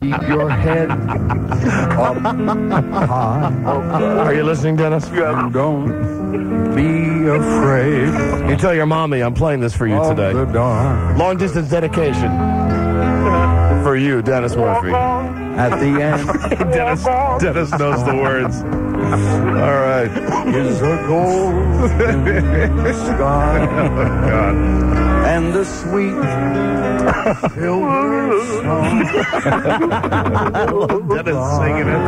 Keep your head up high. Are you listening, Dennis? Yeah. Don't be afraid. You tell your mommy I'm playing this for you today. The dark. Long distance dedication for you, Dennis Murphy. At the end, Dennis knows the words. All right. is a golden sky. Oh, God. And the sweet silver song. I love Dennis singing it.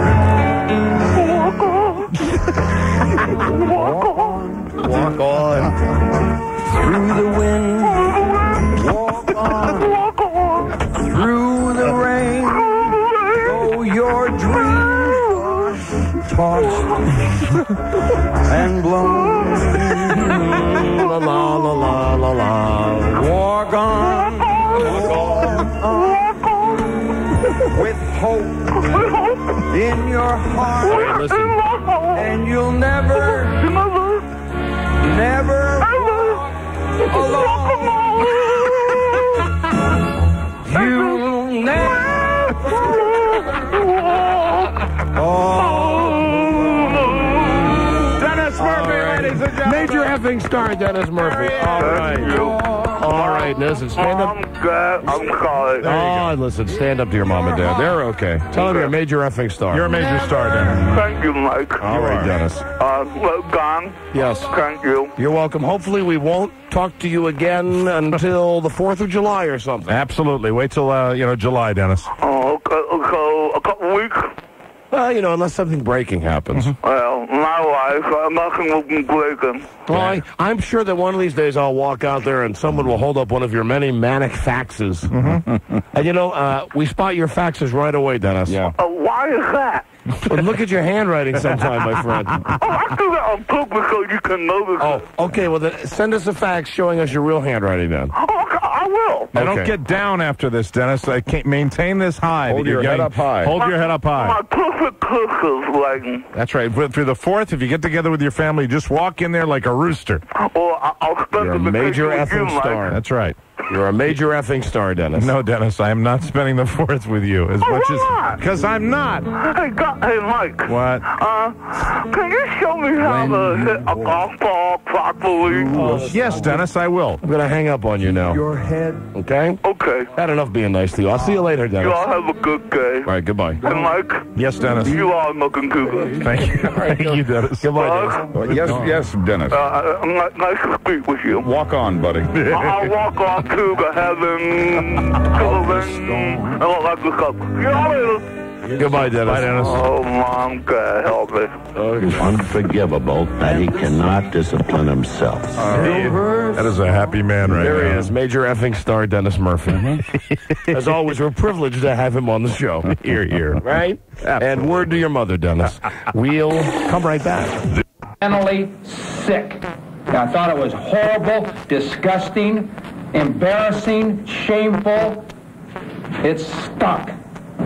Walk on. Through the wind, walk on. Through the rain, though your dreams are tossed and blown. La la la la la la. Walk on, walk on, with hope in your heart, Listen. and you'll never walk alone. You'll never Dennis Murphy, ladies and gentlemen. Major effing star, Dennis Murphy. All right. All right, listen, stand up. I'm sorry. Oh, listen, stand up to your mom and dad. They're okay. Tell them you're a major effing star. You're a major star, Dennis. Thank you, Mike. All right, Dennis. Well done. Yes. Thank you. You're welcome. Hopefully we won't talk to you again until the 4th of July or something. Absolutely. Wait till, July, Dennis. Oh, okay, so a couple weeks? Unless something breaking happens. Well, my life, nothing will be breaking. Well, I'm sure that one of these days I'll walk out there and someone will hold up one of your many manic faxes. And, we spot your faxes right away, Dennis. Yeah. Why is that? Well, look at your handwriting sometime, my friend. I do that on purpose so you can notice it. Oh, okay. Well, then send us a fax showing us your real handwriting then. Oh, okay, I will. Now, Okay. don't get down after this, Dennis. I can't maintain this high. Hold that you're your head getting. up high. Hold your head up high. My perfect cursive writing. That's right. Through the 4th, if you get together with your family, just walk in there like a rooster. Or I'll spend You're a the major vacation with effing you, star. That's right. You're a major effing star, Dennis. No, Dennis, I am not spending the 4th with you as much why as not? because I'm not. Hey, Mike. What? Can you show me how to hit a golf ball properly? Yes, Dennis, I will. I'm going to hang up on you now. your head. Okay? Okay. Had enough being nice to you. I'll see you later, Dennis. You all have a good day. All right, goodbye. And Mike, Yes, Dennis. you are looking too good. Thank you. Thank you, Dennis. Goodbye, Dennis. Yes, Dennis. Nice to speak with you. Walk on, buddy. I'll walk on to the heaven, and all that good stuff. See you later. Goodbye, Dennis. Bye, Dennis. Oh, Mom, God help me. Unforgivable that he cannot discipline himself. That is a happy man right There he now. is, major effing star Dennis Murphy. As always, we're privileged to have him on the show. Here, here. Right? And word to your mother, Dennis. We'll come right back. Mentally sick. I thought it was horrible, disgusting, embarrassing, shameful. It stunk.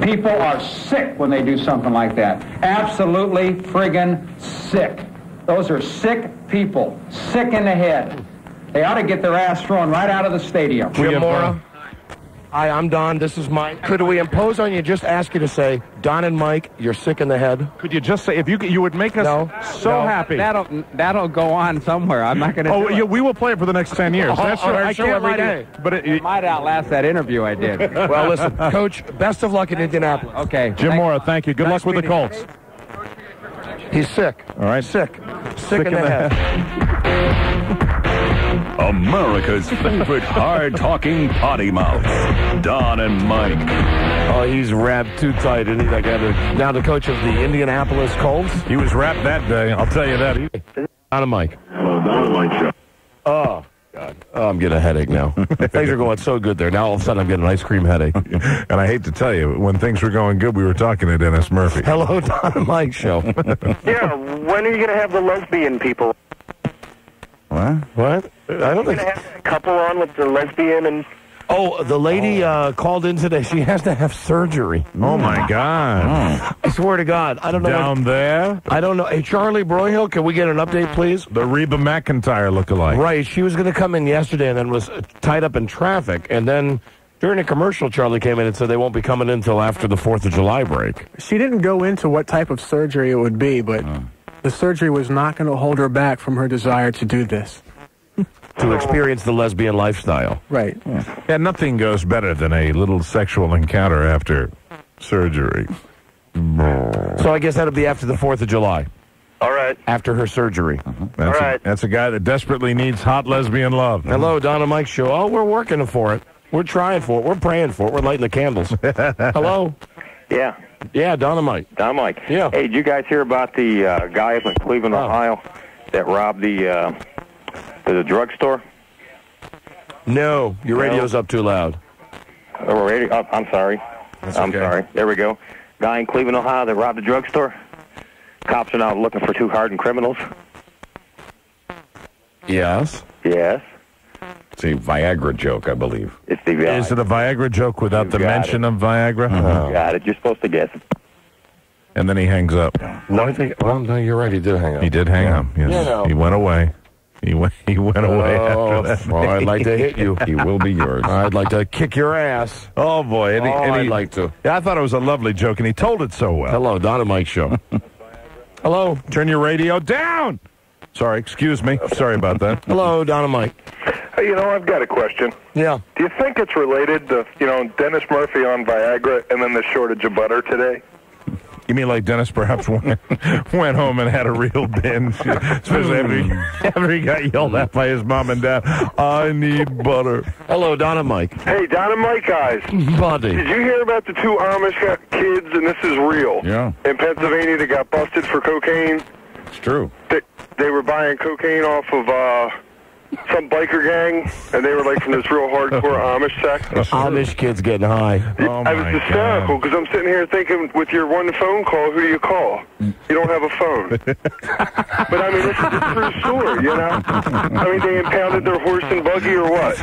People are sick when they do something like that. Absolutely friggin' sick. Those are sick people. Sick in the head. They ought to get their ass thrown right out of the stadium. Jim Mora. Hi, I'm Don. This is Mike. Could we impose on you, just ask you to say, Don and Mike, you're sick in the head? Could you just say, if you would make us so happy. That'll go on somewhere. I'm not going to do it. We will play it for the next 10 years. That's on right. our I show can't every lie to day. you. But It might outlast that interview I did. Well, listen, Coach, best of luck in Indianapolis. Okay. Jim Mora, thank you. Good luck with the meeting you. Colts. He's sick. All right. Sick. Sick in the head. America's favorite hard-talking potty mouth, Don and Mike. Oh, he's wrapped too tight, isn't he? That guy, now the coach of the Indianapolis Colts. He was wrapped that day, I'll tell you that. Don and Mike. Hello, Don and Mike show. Oh, God. Oh, I'm getting a headache now. Things are going so good there. Now all of a sudden I'm getting an ice cream headache. And I hate to tell you, when things were going good, we were talking to Dennis Murphy. Hello, Don and Mike show. Yeah, when are you going to have the lesbian people? What? I don't think... Have a couple on with the lesbian and... Oh, the lady called in today. She has to have surgery. Oh, my God. I swear to God. I don't know. Down there? I don't know. Hey, Charlie Broyhill, can we get an update, please? The Reba McEntire lookalike. Right. She was going to come in yesterday and then was tied up in traffic. And then During a commercial, Charlie came in and said they won't be coming in until after the 4th of July break. She didn't go into what type of surgery it would be, but the surgery was not going to hold her back from her desire to do this. To experience the lesbian lifestyle. Right. Yeah, nothing goes better than a little sexual encounter after surgery. So I guess that'll be after the 4th of July. All right. After her surgery. That's a guy that desperately needs hot lesbian love. Hello, Don and Mike Show. Oh, we're working for it. We're trying for it. We're praying for it. We're lighting the candles. Hello? Yeah. Yeah, Don and Mike. Don and Mike. Yeah. Hey, did you guys hear about the guy up in Cleveland, Ohio, that robbed the drugstore? No, your radio's up too loud. I'm sorry. I'm sorry. There we go. Guy in Cleveland, Ohio, that robbed the drugstore. Cops are now looking for 2 hardened criminals. Yes. Yes. It's a Viagra joke, I believe. It's the Is it a Viagra joke without the mention of Viagra? You got it. You're supposed to guess. And then he hangs up. No, I think. Well, no, you're right. He did hang up. He did hang up. Yes. You know. He went away. He went away after that. Well, I'd like to hit you. He will be yours. I'd like to kick your ass. Oh, boy. I'd like to. Yeah, I thought it was a lovely joke, and he told it so well. Hello, Don and Mike Show. Hello. Turn your radio down. Sorry, excuse me. Sorry about that. Hello, Don and Mike. Hey, I've got a question. Yeah. Do you think it's related to, Dennis Murphy on Viagra and then the shortage of butter today? You mean like Dennis perhaps went home and had a real binge, especially after he got yelled at by his mom and dad, I need butter. Hello, Don and Mike. Hey, Don and Mike, guys. Buddy. Did you hear about the 2 Amish kids, and this is real, in Pennsylvania that got busted for cocaine? It's true. They were buying cocaine off of some biker gang, and they were like from this real hardcore Amish sect. Amish kids getting high. I was hysterical because I'm sitting here thinking, with your one phone call, who do you call? You don't have a phone. But I mean, this is a true story, I mean, they impounded their horse and buggy or what?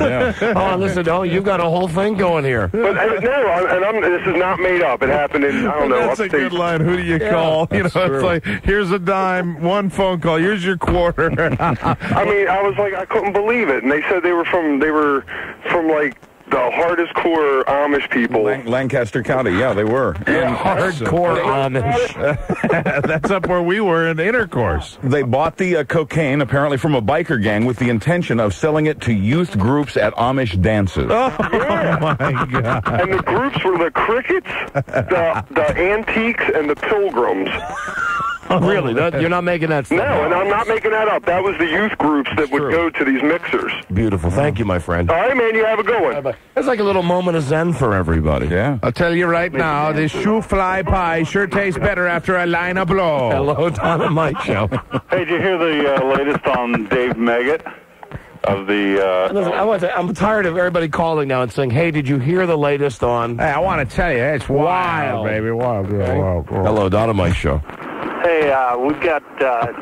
Oh, listen, you've got a whole thing going here. But this is not made up. It happened in, I don't know, That's a good line. Who do you call? It's like, here's a dime, one phone call, here's your quarter. I mean, I was like, I couldn't believe it, and they said they were from like the hardest core Amish people. Lancaster County, yeah, they were. Hardcore Amish. That's up where we were in intercourse. They bought the cocaine, apparently from a biker gang, with the intention of selling it to youth groups at Amish dances. Oh, my God. And the groups were the Crickets, the Antiques, and the Pilgrims. Oh, really? You're not making that stuff No, up. and I'm not making that up. That was the youth groups that would go to these mixers. Beautiful. Thank you, my friend. All right, man, you have a good one. It's like a little moment of zen for everybody. Yeah. I'll tell you right now, this shoe fly pie sure tastes better after a line of blow. Hello, Don and Mike Show. Hey, did you hear the latest on Dave Meggett? Of the, Listen, I'm tired of everybody calling now and saying, hey, did you hear the latest on... Hey, I want to tell you, it's wild, baby. Wild. Hello, Don and Mike Show. Hey, we've got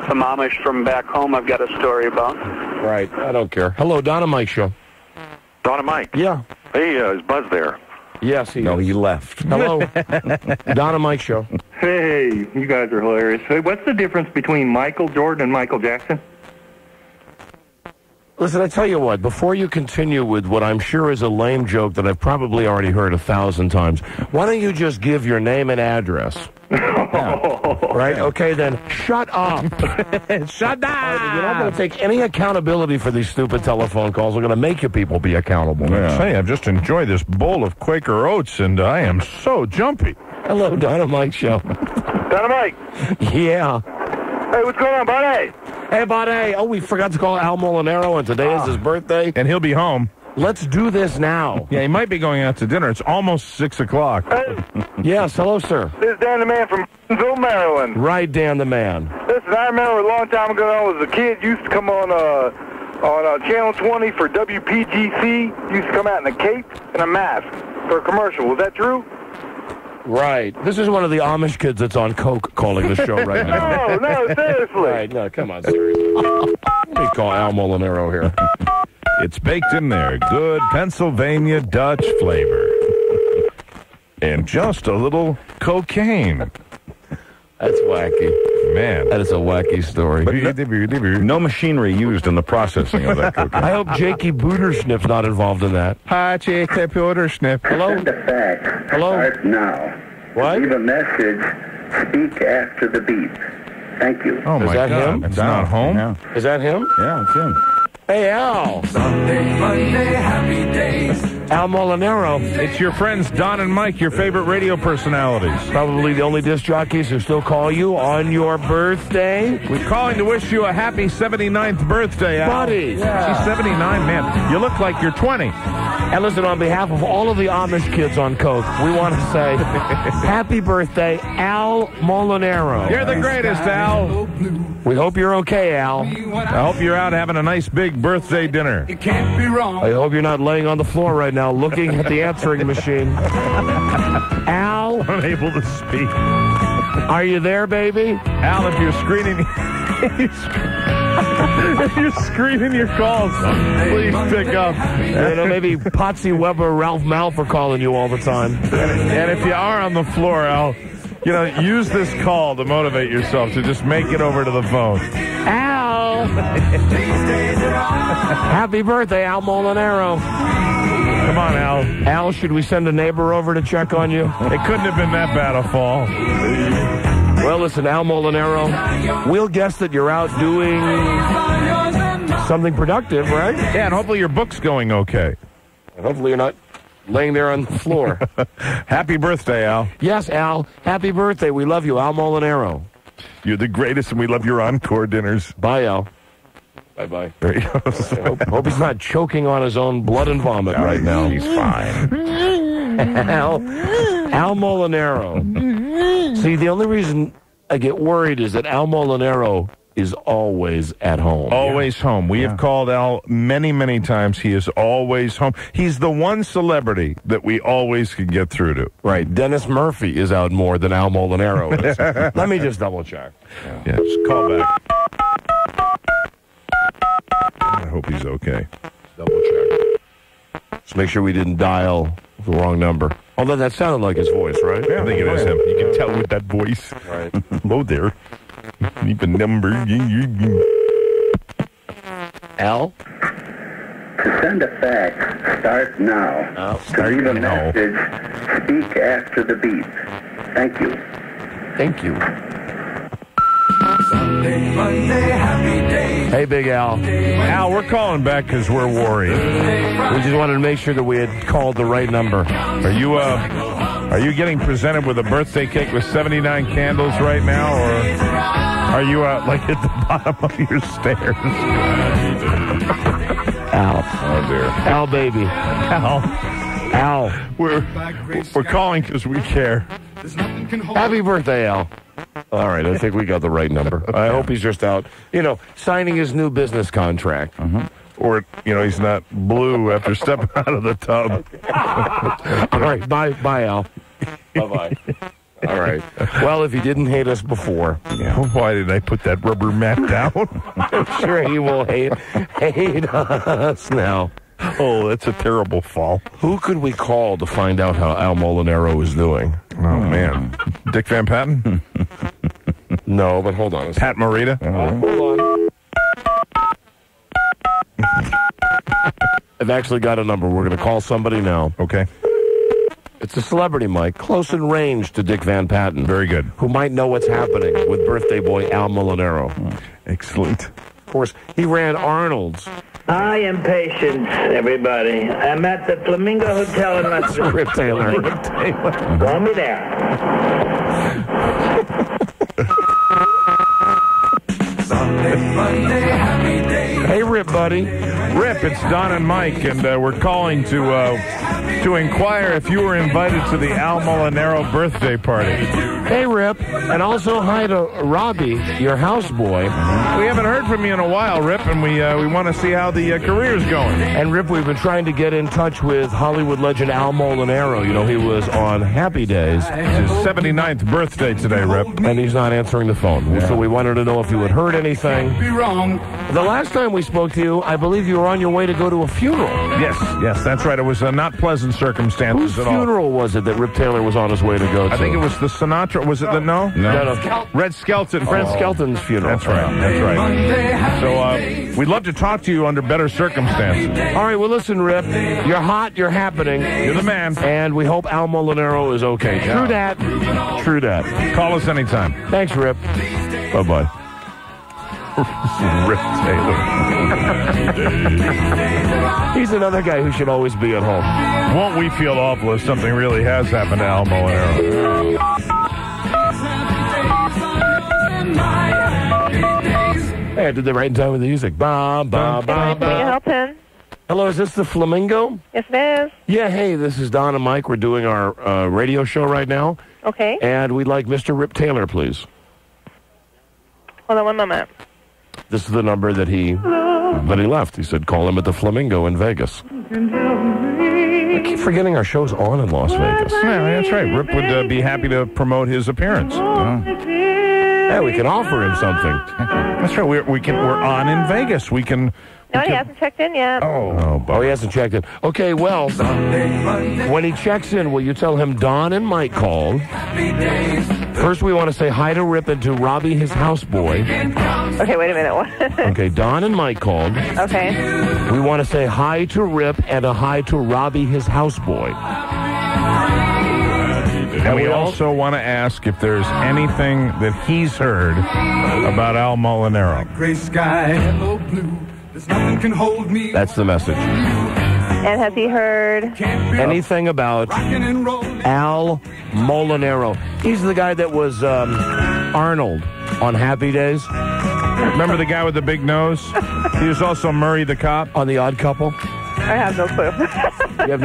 some Amish from back home I've got a story about. Right, I don't care. Hello, Don and Mike Show. Don and Mike. Yeah. Hey, is Buzz there? Yes, he No, is. he left. Hello. Don and Mike Show. Hey, you guys are hilarious. Hey, what's the difference between Michael Jordan and Michael Jackson? Listen, I tell you what, before you continue with what I'm sure is a lame joke that I've probably already heard 1,000 times, why don't you just give your name and address? Right? Okay, then shut up. Shut down. You're not going to take any accountability for these stupid telephone calls. We're going to make you people be accountable. Yeah. Say, I've just enjoyed this bowl of Quaker Oats, and I am so jumpy. Hello, Don and Mike Show. Don and Mike. Yeah. Hey, what's going on, buddy? Hey, buddy. Oh, we forgot to call Al Molinaro, and today is his birthday. And he'll be home. Let's do this now. Yeah, he might be going out to dinner. It's almost 6 o'clock. Hey, Yes, hello, sir. this is Dan the Man from Anderson-Greenville, Maryland. Right, Dan the Man. Listen, I remember a long time ago when I was a kid, used to come on Channel 20 for WPGC. Used to come out in a cape and a mask for a commercial. Was that true? Right. This is one of the Amish kids that's on coke calling the show right now. No, seriously. Right, no, come on, seriously. Let me call Al Molinaro here. It's baked in there. Good Pennsylvania Dutch flavor. And just a little cocaine. That's wacky. man. That is a wacky story. No machinery used in the processing of that cocaine. I hope Jakey Bootersnip's not involved in that. Hi, Jakey Bootersnip. Hello? Send a fax. Hello? Start now. What? Leave a message. Speak after the beep. Thank you. Oh, my that God. him? It's not home? Yeah. Is that him? Yeah, it's him. Hey, Al. Sunday, Monday, happy days. Al Molinaro. It's your friends Don and Mike, your favorite radio personalities. Probably the only disc jockeys who still call you on your birthday. We're calling to wish you a happy 79th birthday, Al. Buddy. Yeah. She's 79, man. You look like you're 20. And listen, on behalf of all of the Amish kids on coke, we want to say happy birthday, Al Molinaro. You're the greatest, Al. We hope you're okay, Al. I hope you're out having a nice big birthday dinner. It can't be wrong. I hope you're not laying on the floor right now looking at the answering machine. Al, Unable to speak. are you there, baby? Al, if you're screening... if you're screening your calls, please pick up. You know, maybe Potsy Weber, Ralph Malph are calling you all the time. And if you are on the floor, Al, you know, use this call to motivate yourself to just make it over to the phone. Al! Happy birthday, Al Molinaro. Come on, Al. Al, should we send a neighbor over to check on you? It couldn't have been that bad a fall. Well, listen, Al Molinaro, we'll guess that you're out doing something productive, right? Yeah, and hopefully your book's going okay. And hopefully you're not laying there on the floor. Happy birthday, Al. Yes, Al. Happy birthday. We love you, Al Molinaro. You're the greatest, and we love your encore dinners. Bye, Al. Bye-bye. There he goes. Hope he's not choking on his own blood and vomit right now. He's fine. Al Molinaro. See, the only reason I get worried is that Al Molinaro is always at home. Always home. We have called Al many, many times. He is always home. He's the one celebrity that we always can get through to. Right. Dennis Murphy is out more than Al Molinaro is. Let me just double check. Yeah, just call back. I hope he's okay. Double check. Just make sure we didn't dial the wrong number. Although that sounded like his voice, right? Yeah, I think it is him. You can tell with that voice. Right. Hello there. Leave a number. Al? To send a fax, start now. Leave a message. Speak after the beep. Thank you. Thank you. Sunday, Monday, happy days. Hey, Big Al. Al, we're calling back because we're worried. We just wanted to make sure that we had called the right number. Are you getting presented with a birthday cake with 79 candles right now, or are you like at the bottom of your stairs? Al. Oh, dear. Al, baby. Al. We're calling because we care. Happy birthday, Al. All right, I think we got the right number. I hope he's just out, signing his new business contract. Or, he's not blue after stepping out of the tub. All right, bye, Al. Bye-bye. All right. Well, if he didn't hate us before. Why did I put that rubber mat down? I'm sure he will hate us now. Oh, that's a terrible fall. Who could we call to find out how Al Molinaro is doing? Oh, man. Dick Van Patten? No, but hold on. Pat Morita? Hold on. I've actually got a number. We're going to call somebody now. Okay. It's a celebrity, Mike, close in range to Dick Van Patten. Very good. Who might know what's happening with birthday boy Al Molinaro. Excellent. Of course, he ran Arnold's. I am Patience, everybody. I'm at the Flamingo Hotel in Las Vegas. Rip Taylor. Call me there. Sunday, Monday, happy days. Hey, Rip, buddy. Rip, it's Don and Mike, and we're calling to inquire if you were invited to the Al Molinaro birthday party. Hey, Rip, and also hi to Robbie, your houseboy. We haven't heard from you in a while, Rip, and we want to see how the career's going. And, Rip, we've been trying to get in touch with Hollywood legend Al Molinaro. He was on Happy Days. It's his 79th birthday today, Rip. And he's not answering the phone. Yeah. So we wanted to know if you had heard anything. Be wrong. The last time we spoke to you, I believe you were on your way to go to a funeral. Yes, that's right. It was a not pleasant circumstances Whose at all. funeral was it that Rip Taylor was on his way to go to? I think it was the Sinatra. Was it the no? No. Red Skelton. Fred Skelton's funeral. That's right. That's right. So we'd love to talk to you under better circumstances. All right, well, listen, Rip. You're hot. You're happening. You're the man. And we hope Al Molinaro is okay. True that. True that. Call us anytime. Thanks, Rip. Bye-bye. Rip Taylor. He's another guy who should always be at home. Won't we feel awful if something really has happened to Al Molinaro? Hey, I did the right in time with the music. Ba, ba, ba, ba. Help him. Hello, is this the Flamingo? Yes, it is. Yeah, hey, this is Don and Mike. We're doing our radio show right now. Okay. And we'd like Mr. Rip Taylor, please. Hold on one moment. This is the number that he left. He said, call him at the Flamingo in Vegas. I keep forgetting our show's on in Las Vegas. Yeah, that's right. Rip would be happy to promote his appearance. Yeah, we can offer him something. That's right. We're on in Vegas. We can. No, he hasn't checked in yet. Oh, he hasn't checked in. Okay, well, when he checks in, will you tell him Don and Mike called? First, we want to say hi to Rip and to Robbie, his houseboy. Okay, wait a minute. What? Okay, Don and Mike called. Okay. We want to say hi to Rip and a hi to Robbie, his houseboy. And we also want to ask if there's anything that he's heard about Al Molinaro. Gray sky, hello blue. There's nothing can hold me. That's the message. And has he heard anything about Al Molinaro? He's the guy that was Arnold on Happy Days. Remember the guy with the big nose? He was also Murray the cop on The Odd Couple. I have no clue.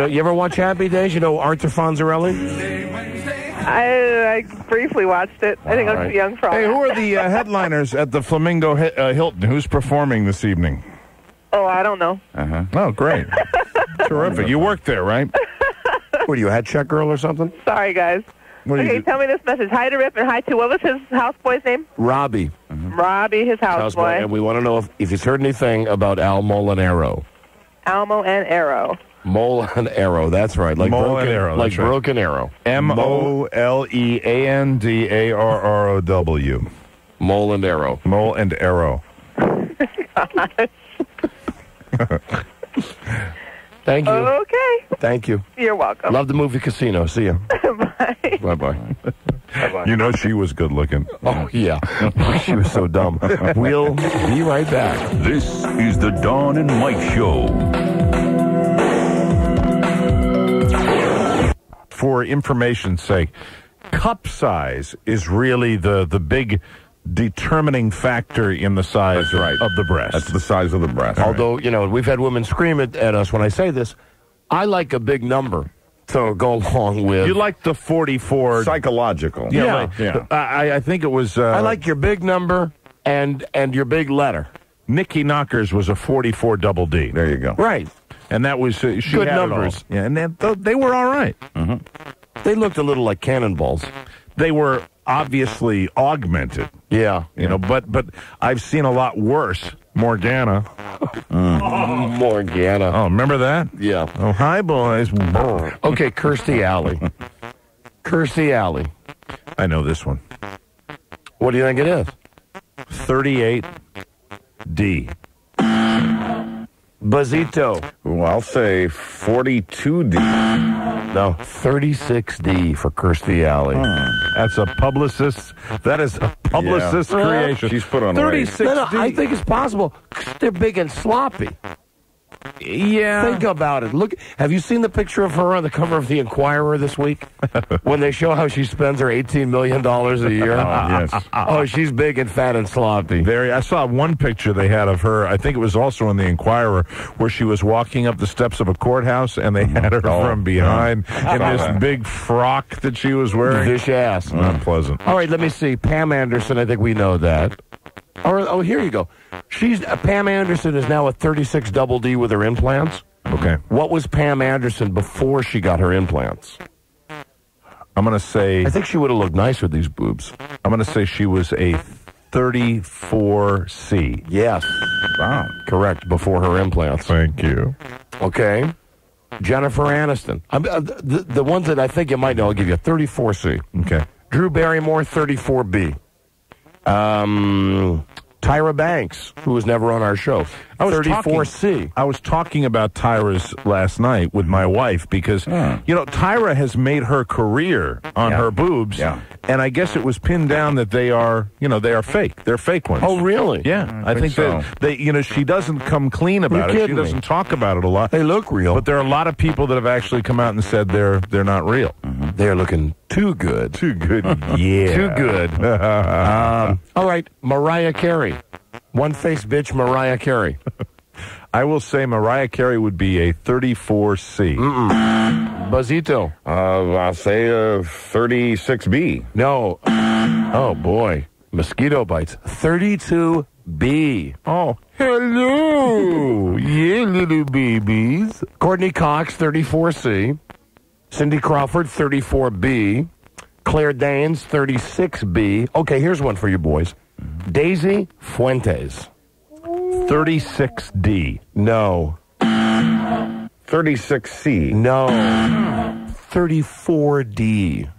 You ever watch Happy Days? You know Arthur Fonzarelli? I briefly watched it. I think I was too young for all Hey, that. who are the headliners at the Flamingo Hilton? Who's performing this evening? Oh, I don't know. Oh, great. Terrific. You worked there, right? What are you, a head check girl or something? Sorry, guys. Okay, tell me this message. Hi to Rip and hi to, what was his houseboy's name? Robbie. Robbie, his houseboy. And we want to know if he's heard anything about Al Molinaro. Almo and Arrow. Mole and Arrow, that's right. Like Mole Broken and Arrow. Like That's right. Broken Arrow. MOLEANDARROW. Mole and Arrow. Mole and Arrow. Thank you. Okay. Thank you. You're welcome. Love the movie Casino. See ya. Bye. Bye-bye. You know she was good looking. Oh, yeah. She was so dumb. We'll be right back. This is the Dawn and Mike Show. For information's sake, cup size is really the big determining factor in the size of the breast. That's the size of the breast. Although, you know, we've had women scream at us when I say this. I like a big number to go along with. You like the 44. Psychological. Yeah. I think it was. I like your big number and your big letter. Nikki Knockers was a 44 double D. There you go. Right. And that was she good had numbers. It all. Yeah, and they were all right. Mm-hmm. They looked a little like cannonballs. They were obviously augmented. Yeah. You know, but I've seen a lot worse. Morgana. Morgana. Oh, remember that? Yeah. Oh, hi, boys. Okay, Kirstie Alley. Kirstie Alley. I know this one. What do you think it is? 38D. Bazito. Well, I'll say 42D. No, 36D for Kirstie Alley. That's a publicist. That is a publicist creation. She's put on 36D. No, I think it's possible. They're big and sloppy. Yeah. Think about it. Look, have you seen the picture of her on the cover of the Inquirer this week? When they show how she spends her $18 million a year? Yes. Oh, she's big and fat and sloppy. I saw one picture they had of her. I think it was also in the Inquirer, where she was walking up the steps of a courthourse, and they had her from behind in this big frock that she was wearing. Dish ass. Not pleasant. All right, let me see. Pam Anderson, I think we know that. Oh, here you go. Pam Anderson is now a 36 double D with her implants. Okay. What was Pam Anderson before she got her implants? I'm going to say... I think she would have looked nice with these boobs. I'm going to say she was a 34C. Yes. Wow. Correct, before her implants. Thank you. Okay. Jennifer Aniston. The ones that I think you might know, I'll give you 34C. Okay. Drew Barrymore, 34B. Tyra Banks, who was never on our show, 34C. I was talking about Tyra's last night with my wife because, Tyra has made her career on her boobs, and I guess it was pinned down that they are fake. They're fake ones. Oh, really? Yeah, I think so. That she doesn't come clean about it. She doesn't talk about it a lot. They look real. But there are a lot of people that have actually come out and said they're not real. Mm-hmm. They're looking too good. Too good. Yeah. Too good. All right, Mariah Carey. One-faced bitch, Mariah Carey. I will say Mariah Carey would be a 34C. Buzzito. I'll say 36B. No. Oh, boy. Mosquito bites. 32B. Oh, hello. Yeah, little babies. Courtney Cox, 34C. Cindy Crawford, 34B. Claire Danes, 36B. Okay, here's one for you boys. Daisy Fuentes. 36D. No. 36C. No. 34D.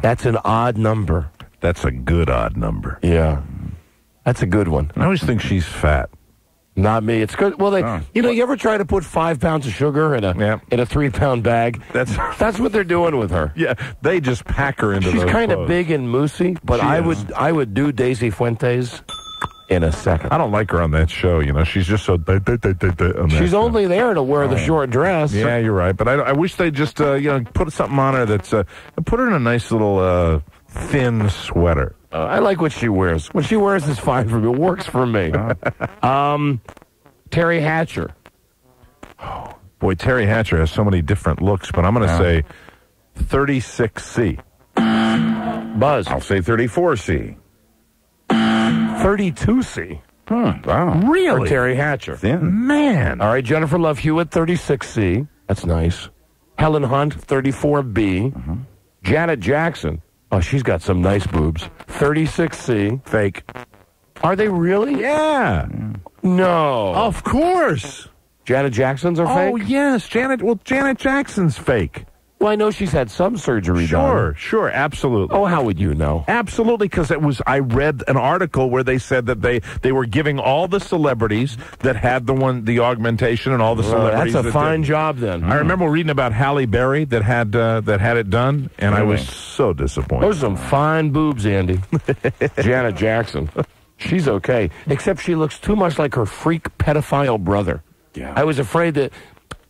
That's an odd number. That's a good odd number. Yeah. That's a good one. I always think she's fat. Not me. It's good. Well, you ever try to put 5 pounds of sugar in a 3-pound bag? That's what they're doing with her. Yeah, they just pack her into those She's kind of clothes. big and moosey, but I would do Daisy Fuentes in a second. I don't like her on that show. She's just so. She's only there to wear the short dress. Yeah, you're right. But I wish they just put something on her that's put her in a nice little thin sweater. I like what she wears. What she wears is fine for me. It works for me. Terry Hatcher. Oh, boy, Terry Hatcher has so many different looks, but I'm going to say 36C. Buzz. I'll say 34C. 32C. Wow. Really? For Terry Hatcher. Man. All right, Jennifer Love Hewitt, 36C. That's nice. Helen Hunt, 34B. Janet Jackson. Oh, she's got some nice boobs. 36C. Fake. Are they really? Yeah. No. Of course. Janet Jackson's are fake? Oh, yes. Janet Jackson's fake. Well, I know she's had some surgery done. Sure, absolutely. Oh, how would you know? Absolutely, because I read an article where they said that they were giving all the celebrities that had the augmentation and all the celebrities. That's a fine job then. I remember reading about Halle Berry that had it done, and I was so disappointed. Those are some fine boobs, Andy. Janet Jackson. She's okay, except she looks too much like her freak pedophile brother. Yeah. I was afraid that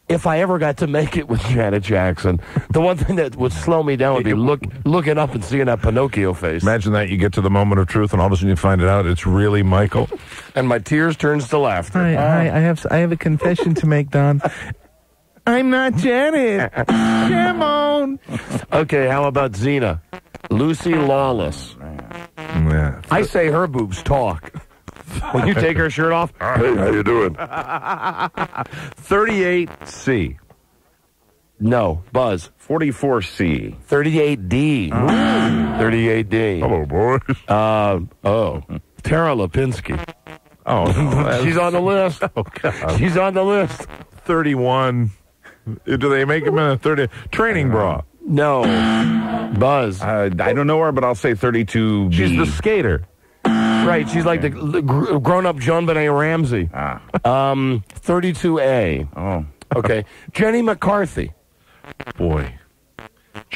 if I ever got to make it with Janet Jackson, the one thing that would slow me down would be looking up and seeing that Pinocchio face. Imagine that. You get to the moment of truth, and all of a sudden you find it out it's really Michael. And my tears turns to laughter. Hi, I have a confession to make, Don. I'm not Janet. Come on. Okay, how about Xena? Lucy Lawless. Yeah. I say her boobs talk. When you take her shirt off, hey, how you doing? 38C. No. Buzz. 44C. 38D. 38D. Hello, boys. Tara Lipinski. Oh, she's on the list. Oh, God. She's on the list. 31. Do they make him in a 30? Training bra. No. Buzz. I don't know her, but I'll say 32B. She's the skater. Right, she's like the grown-up John Benet Ramsey. 32A. Oh. Okay. Jenny McCarthy. Boy.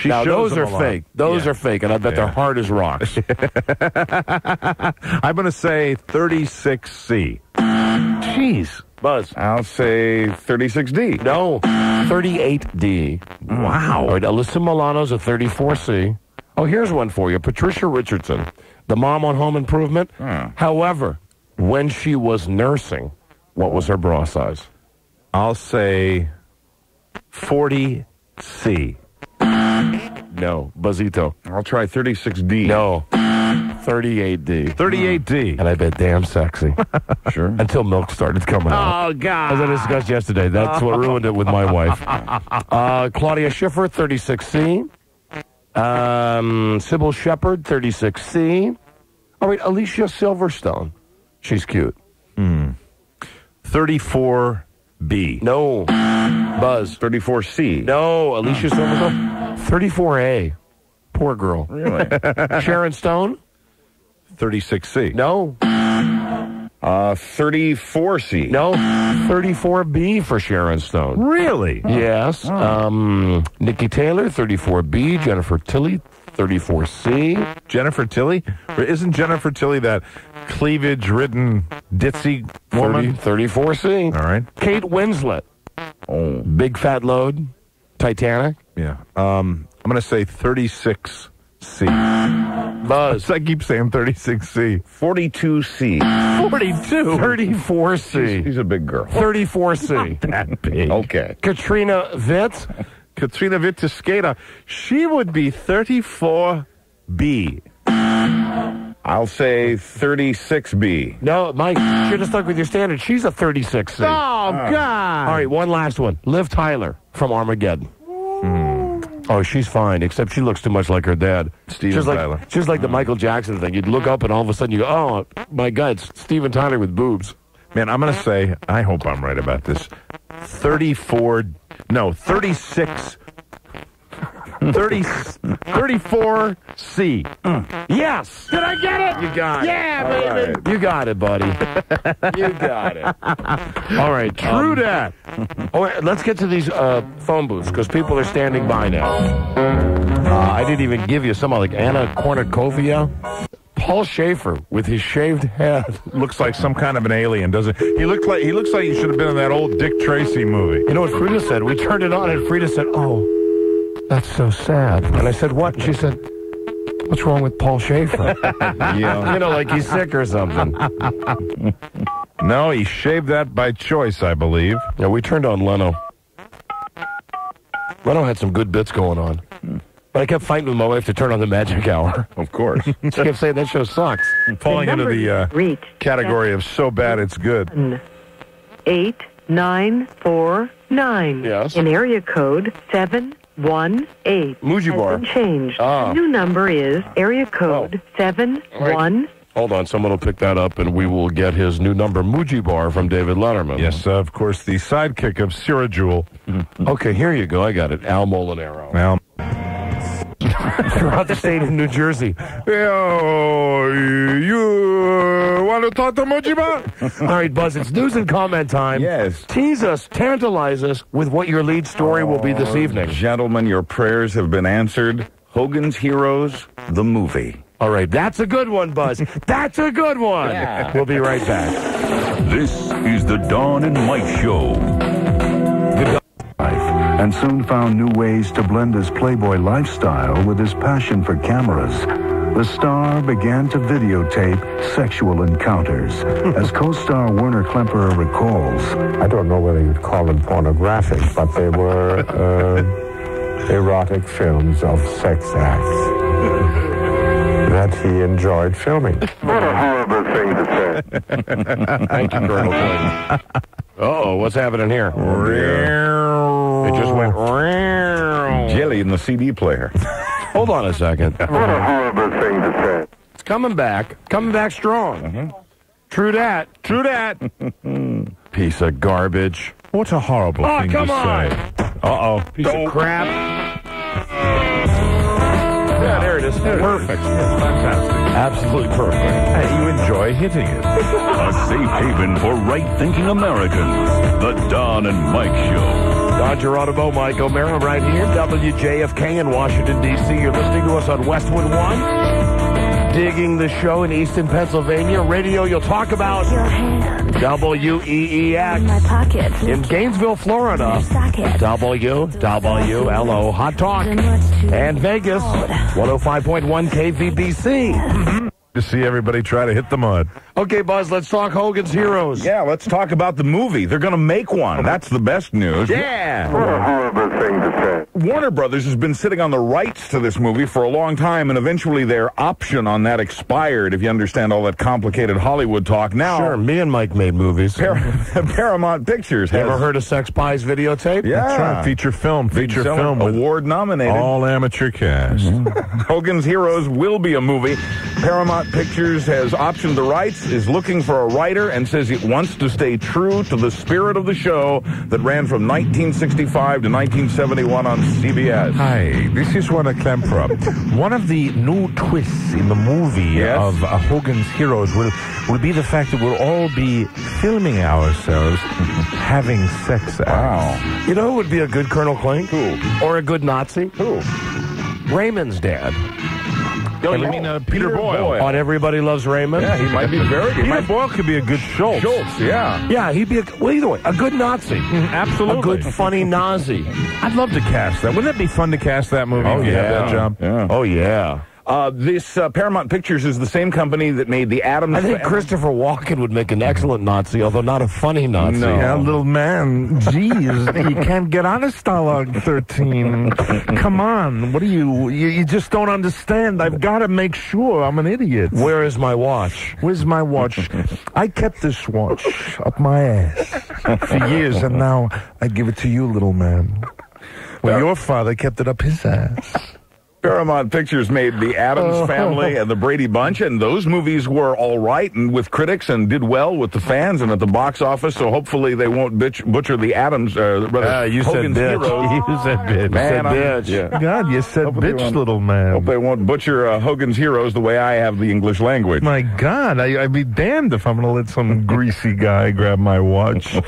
Now, those are fake. Those are fake, and I bet they're hard as rocks. I'm going to say 36C. Jeez. Buzz. I'll say 36D. No. 38D. Wow. All right, Alyssa Milano's a 34C. Oh, here's one for you. Patricia Richardson, the mom on Home Improvement. However, when she was nursing, what was her bra size? I'll say 40C. No. Buzzito. I'll try 36D. No. 38D. 38D. And I bet damn sexy. Sure. Until milk started coming out. Oh, God. As I discussed yesterday, that's what ruined it with my wife. Claudia Schiffer, 36C. Sybil Shepherd, 36C. All right, Alicia Silverstone. She's cute. 34B. No. Buzz. 34C. No, Alicia Silverstone. 34A. Poor girl. Really? Sharon Stone. 36C. No. 34C. No. 34B for Sharon Stone. Really? Yes. Nikki Taylor, 34B. Jennifer Tilly, 34C. Jennifer Tilly? Isn't Jennifer Tilly that cleavage-ridden ditzy woman? 34C. All right. Kate Winslet. Oh. Big Fat Load. Titanic. Yeah. I'm going to say 36C. Buzz. I keep saying 36C. 42C. 42? 34C. She's a big girl. 34C. That big. Okay. Katrina Witt. Katrina Witt-Skater. She would be 34B. I'll say 36B. No, Mike, you should have stuck with your standard. She's a 36C. Oh, God. All right, one last one. Liv Tyler from Armageddon. Oh, she's fine, except she looks too much like her dad. Steven Tyler. She's like the Michael Jackson thing. You'd look up and all of a sudden you go, oh, my God, it's Steven Tyler with boobs. Man, I'm going to say, I hope I'm right about this, 36, 34C. Yes! Did I get it? You got it. Yeah, baby. Right. You got it, buddy. You got it. All right. True that. Let's get to these phone booths, because people are standing by now. I didn't even give you someone like Anna Kournikova. Paul Schaefer with his shaved head. Looks like some kind of an alien, doesn't he? He looks like he should have been in that old Dick Tracy movie. You know what Frida said? We turned it on, and Frida said, "Oh, that's so sad." And I said, "What?" And she said, "What's wrong with Paul Schaefer?" Yeah. You know, like he's sick or something. No, he shaved that by choice, I believe. Yeah, we turned on Leno. Leno had some good bits going on. But I kept fighting with my wife to turn on the Magic Hour. Of course. She kept saying that show sucks. Falling into the category of so bad it's good. 8949. Yes. In area code 718. Muji has Bar. been changed. Ah. The new number is area code 718. Hold on, someone will pick that up, and we will get his new number, Muji Bar, from David Letterman. Yes, of course, the sidekick of Sierra Jewel. Okay, here you go. I got it. Al Molinaro. Al. Throughout the state of New Jersey. You want to talk to Muji Bar? All right, Buzz, it's news and comment time. Yes. Tease us, tantalize us with what your lead story will be this evening. Gentlemen, your prayers have been answered. Hogan's Heroes, the movie. All right, that's a good one, Buzz. That's a good one. Yeah. We'll be right back. This is the Dawn and Mike Show. And soon found new ways to blend his Playboy lifestyle with his passion for cameras. The star began to videotape sexual encounters. As co-star Werner Klemperer recalls, I don't know whether you'd call them pornographic, but they were erotic films of sex acts that he enjoyed filming. What a horrible thing to say. Thank you, Colonel Clinton. Uh-oh, what's happening here? It just went jelly in the CD player. Hold on a second. What a horrible thing to say. It's coming back strong. True that. Piece of garbage. What a horrible thing to say. Uh-oh. Piece of crap. Yeah, there it is. Perfect. Fantastic. Absolutely perfect. Hey, you enjoy hitting it. A safe haven for right-thinking Americans. The Don and Mike Show. Don Geronimo, Mike O'Mara, right here, WJFK in Washington, D.C. You're listening to us on Westwood One. Digging the show in Easton, Pennsylvania. Radio you'll talk about. WEEX. In my pocket. In Gainesville, Florida. WWLO Hot Talk. And Vegas, 105.1 KVBC. To see everybody try to hit the mud. Okay, Buzz, let's talk Hogan's Heroes. Yeah, let's talk about the movie. They're going to make one. That's the best news. Yeah. What a horrible thing to say. Warner Brothers has been sitting on the rights to this movie for a long time, and eventually their option on that expired, if you understand all that complicated Hollywood talk. Now, sure, me and Mike made movies. Paramount Pictures has... Ever heard of Sex Pies videotape? Yeah. That's right. Feature film award nominated. All amateur cast. Hogan's Heroes will be a movie. Paramount Paramount Pictures has optioned the rights, is looking for a writer, and says it wants to stay true to the spirit of the show that ran from 1965 to 1971 on CBS. Hi, this is Warner Klemperer. One of the new twists in the movie of Hogan's Heroes will be the fact that we'll all be filming ourselves having sex acts. Wow. You know who would be a good Colonel Klink? Who? Or a good Nazi? Who? Raymond's dad. Oh, you mean Peter Boyle? On Everybody Loves Raymond? Yeah, he might be very good. Peter Boyle could be a good Schultz. Schultz, yeah. Yeah, he'd be either way, a good Nazi. Absolutely. A good, funny Nazi. I'd love to cast that. Wouldn't that be fun to cast that movie if you had that job? Yeah. Oh, yeah. This Paramount Pictures is the same company that made the Addams I think Christopher Walken would make an excellent Nazi, although not a funny Nazi. No. Yeah, little man. Jeez, you can't get on a Stalag 13. Come on. What do you just don't understand. I've got to make sure I'm an idiot. Where is my watch? Where's my watch? I kept this watch up my ass for years, and now I give it to you, little man. Well, your father kept it up his ass. Paramount Pictures made the Addams Family and the Brady Bunch, and those movies were all right and with critics and did well with the fans and at the box office, so hopefully they won't butcher the Addams, you Hogan's said bitch. Heroes. You said bitch. Man, bitch. Yeah. God, you said bitch, little man. Hope they won't butcher Hogan's Heroes the way I have the English language. My God, I'd be damned if I'm going to let some greasy guy grab my watch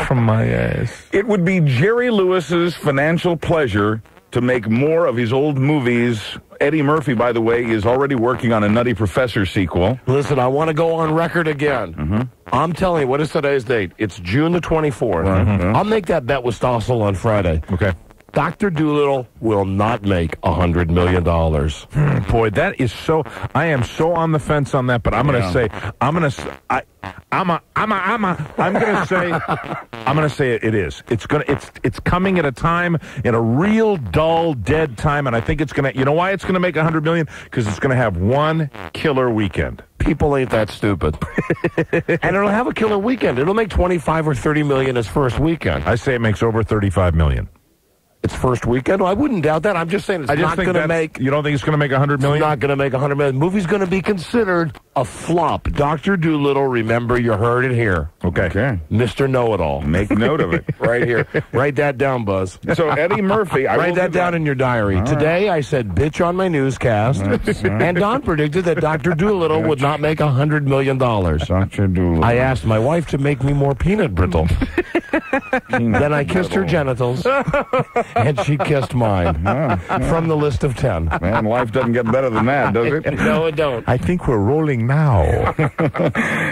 from my ass. It would be Jerry Lewis's financial pleasure to make more of his old movies. Eddie Murphy, by the way, is already working on a Nutty Professor sequel. Listen, I want to go on record again. I'm telling you, what is today's date? It's June the 24th. I'll make that bet with Stossel on Friday. Okay. Dr. Dolittle will not make $100 million. Boy, that is so. I am so on the fence on that, but I'm going to say, I'm going to say it is. It's coming at a time, in a real dull, dead time, and I think it's going to. You know why it's going to make $100 million? Because it's going to have one killer weekend. People ain't that stupid. And it'll have a killer weekend. It'll make 25 or 30 million its first weekend. I say it makes over 35 million. Its first weekend? Well, I wouldn't doubt that. I'm just saying it's not going to make... You don't think it's going to make $100 million? It's not going to make $100 million. The movie's going to be considered a flop. Dr. Dolittle, remember, you heard it here. Okay. Mr. Know-It-All. Make note of it. Right here. Write that down, Buzz. So Eddie Murphy... Write that down in your diary. All Today, I said bitch on my newscast, and Don predicted that Dr. Dolittle would not make $100 million. Dr. Dolittle. I asked my wife to make me more peanut brittle. Then I kissed her genitals, and she kissed mine from the list of 10. Man, life doesn't get better than that, does it? No, it don't. I think we're rolling now.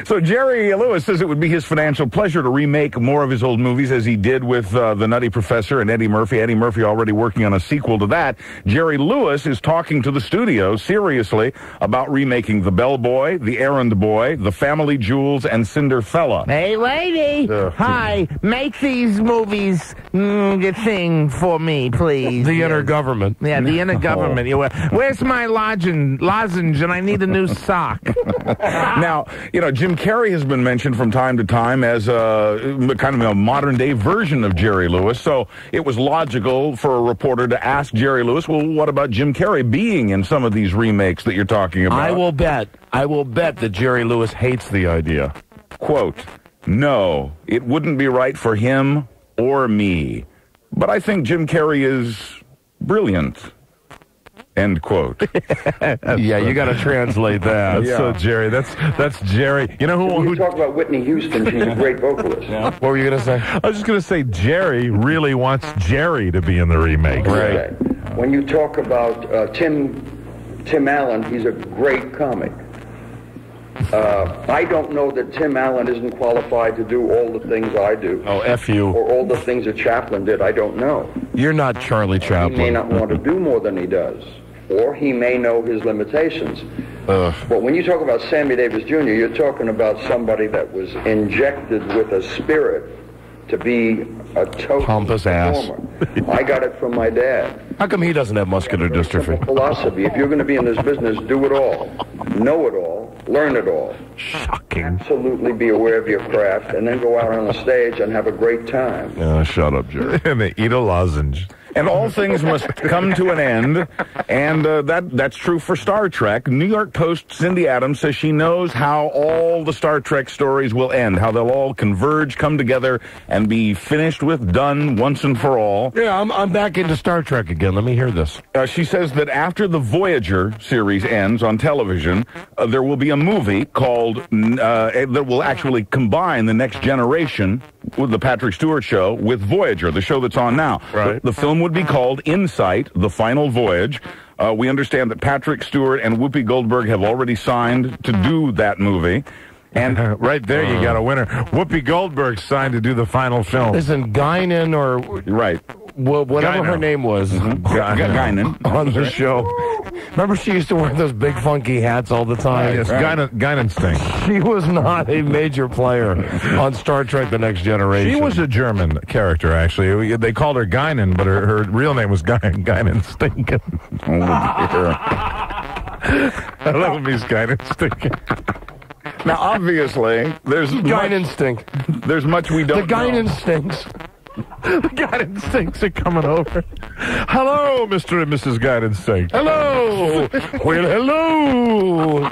So Jerry Lewis says it would be his financial pleasure to remake more of his old movies, as he did with The Nutty Professor and Eddie Murphy. Eddie Murphy already working on a sequel to that. Jerry Lewis is talking to the studio seriously about remaking The Bellboy, The Errand Boy, The Family Jewels, and Cinderfella. Hey, lady. Hi. Make these movies the thing for me, please. The Intergovernment. Yeah, the Intergovernment. Where's my lozenge, and I need a new sock. Now, Jim Carrey has been mentioned from time to time as a kind of a modern-day version of Jerry Lewis, so it was logical for a reporter to ask Jerry Lewis, well, what about Jim Carrey being in some of these remakes that you're talking about? I will bet that Jerry Lewis hates the idea. Quote, no, it wouldn't be right for him or me. But I think Jim Carrey is brilliant. End quote. Yeah, you got to translate that. Yeah. So Jerry, that's Jerry. You know who? You talk about Whitney Houston. She's a great vocalist. Yeah. What were you going to say? I was just going to say Jerry really wants Jerry to be in the remake. Right. When you talk about Tim Allen, he's a great comic. I don't know that Tim Allen isn't qualified to do all the things I do. Oh, F you. Or all the things that Chaplin did. I don't know. You're not Charlie Chaplin. He may not want to do more than he does. Or he may know his limitations. But when you talk about Sammy Davis Jr., you're talking about somebody that was injected with a spirit to be a total pompous ass. I got it from my dad. How come he doesn't have muscular dystrophy? Philosophy. If you're going to be in this business, do it all. Know it all. Learn it all. Shocking. Absolutely be aware of your craft, and then go out on the stage and have a great time. Shut up, Jerry. And they eat a lozenge. And all things must come to an end, and that's true for Star Trek. New York Post Cindy Adams says she knows how all the Star Trek stories will end, how they'll all converge, come together, and be finished with, done once and for all. Yeah, I'm back into Star Trek again. Let me hear this. She says that after the Voyager series ends on television, there will be a movie called that will actually combine The Next Generation with the Patrick Stewart show with Voyager, the show that's on now. Right. The film would be called Insight, The Final Voyage. We understand that Patrick Stewart and Whoopi Goldberg have already signed to do that movie. And right there, you got a winner. Whoopi Goldberg signed to do the final film. Isn't Guinan or right? Whatever Guinan. her name was, Guinan on the show. Remember, she used to wear those big funky hats all the time. Yes, Guinan stinks. She was not a major player on Star Trek: The Next Generation. She was a German character, actually. They called her Guinan, but her real name was Guinan Stinkin. I love Miss Guinan Stinkin. Now, obviously, there's Guinan stink. There's much we don't know. The Guinan stinks. The Guinan Stinks are coming over. Hello, Mr. and Mrs. Guinan Stink. Hello. Well, hello.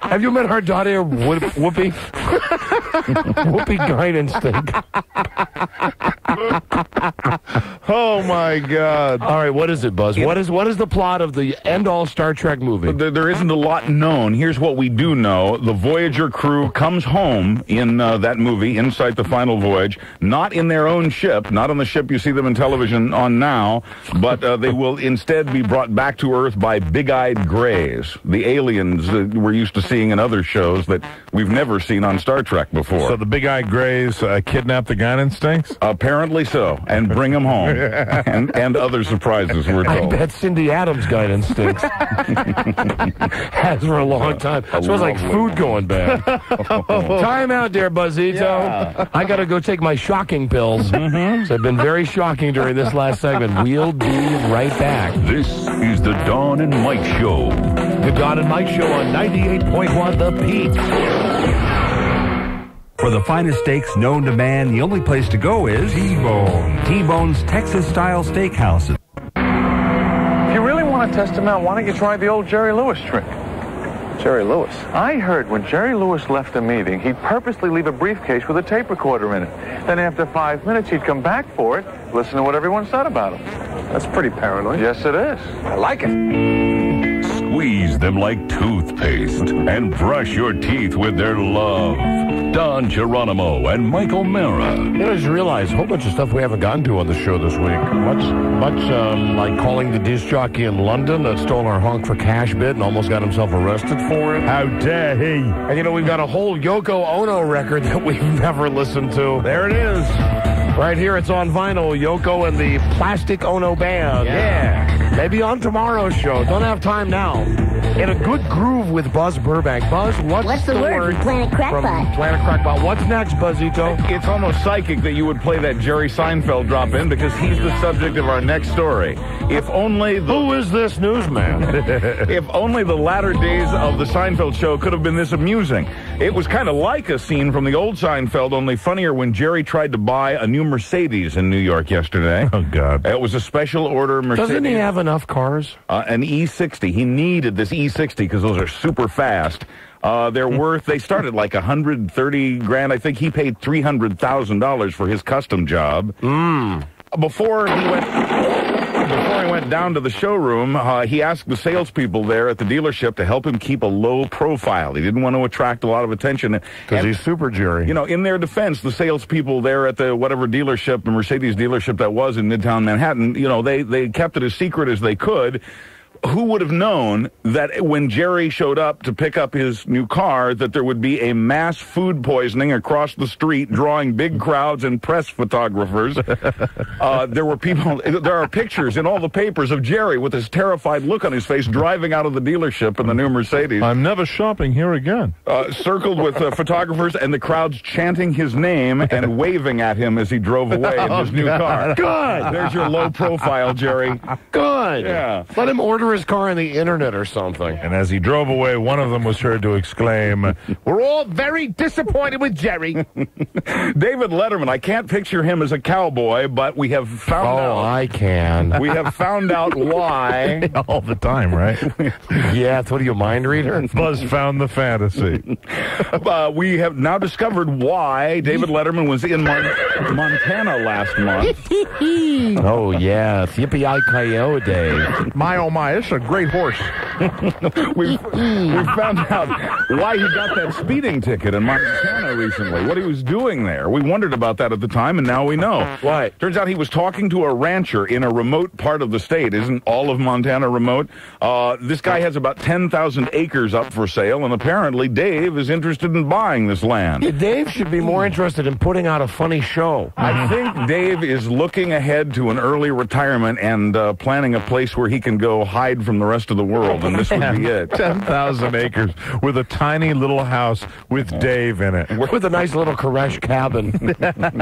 Have you met her daughter, Whoopi? Whoopi Guinan stink. Oh, my God. All right, what is it, Buzz? What is the plot of the end-all Star Trek movie? There isn't a lot known. Here's what we do know. The Voyager crew comes home in that movie, Inside the Final Voyage, not in their own ship, not on the ship you see them in television on now, but they will instead be brought back to Earth by big-eyed grays, the aliens that we're used to seeing in other shows that we've never seen on Star Trek before. So the big-eyed grays kidnap the Guinan Stinks? Apparently so, and bring them home. and other surprises, we're told. I bet Cindy Adams' Guinan stinks. Has for a long time. Smells like food going bad. Time out there, Buzzito. Yeah. I got to go take my shocking pills. So I've been very shocking during this last segment. We'll be right back. This is the Dawn and Mike Show. The Dawn and Mike Show on 98.1 The Peak. For the finest steaks known to man, the only place to go is T-Bone. T-Bone's Texas-style steakhouses. If you really want to test him out, why don't you try the old Jerry Lewis trick? Jerry Lewis? I heard when Jerry Lewis left a meeting, he'd purposely leave a briefcase with a tape recorder in it. Then after 5 minutes, he'd come back for it, listen to what everyone said about him. That's pretty paranoid. Yes, it is. I like it. Squeeze them like toothpaste and brush your teeth with their love. Don Geronimo and Michael Mara. You just realize a whole bunch of stuff we haven't gotten to on the show this week. Much like calling the disc jockey in London that stole our honk for cash bid and almost got himself arrested for it. How dare he? And we've got a whole Yoko Ono record that we've never listened to. There it is. Right here, it's on vinyl. Yoko and the Plastic Ono Band. Yeah. Maybe on tomorrow's show. Don't have time now. In a good groove with Buzz Burbank. Buzz, what's the word from Planet Crackpot? From Planet Crackpot. What's next, Buzzito? It's almost psychic that you would play that Jerry Seinfeld drop in because he's the subject of our next story. If only Who is this newsman? If only the latter days of the Seinfeld show could have been this amusing. It was kind of like a scene from the old Seinfeld, only funnier when Jerry tried to buy a new Mercedes in New York yesterday. Oh, God. It was a special order Mercedes. Doesn't he have enough cars? An E60. He needed this E60 because those are super fast. They're worth, they started like $130,000. I think he paid $300,000 for his custom job. Before he went down to the showroom, he asked the salespeople there at the dealership to help him keep a low profile. He didn't want to attract a lot of attention. Because he's super Jerry. In their defense, the salespeople there at the whatever dealership, the Mercedes dealership that was in Midtown Manhattan, they kept it as secret as they could. Who would have known that when Jerry showed up to pick up his new car, that there would be a mass food poisoning across the street, drawing big crowds and press photographers. There are pictures in all the papers of Jerry with this terrified look on his face driving out of the dealership in the new Mercedes. I'm never shopping here again. Circled with photographers and the crowds chanting his name and waving at him as he drove away in his new car. Good. There's your low profile, Jerry. Good. Yeah. Let him order his car on the internet or something. And as he drove away, one of them was heard to exclaim, "We're all very disappointed with Jerry." David Letterman, I can't picture him as a cowboy, but we have found out. Oh, I can. We have found out why. All the time, right? Yeah, what are you, a mind reader? Buzz found the fantasy. We have now discovered why David Letterman was in Montana last month. Oh, yeah. Yippee-yi-ki-yo-day. My, oh, my, it's a great horse. we found out why he got that speeding ticket in Montana recently, what he was doing there. We wondered about that at the time, and now we know. Why? Turns out he was talking to a rancher in a remote part of the state. Isn't all of Montana remote? This guy has about 10,000 acres up for sale, and apparently Dave is interested in buying this land. Yeah, Dave should be more interested in putting out a funny show. I think Dave is looking ahead to an early retirement and planning a place where he can go hide from the rest of the world, and this would be it. 10,000 acres with a tiny little house with Dave in it. With a nice little Koresh cabin.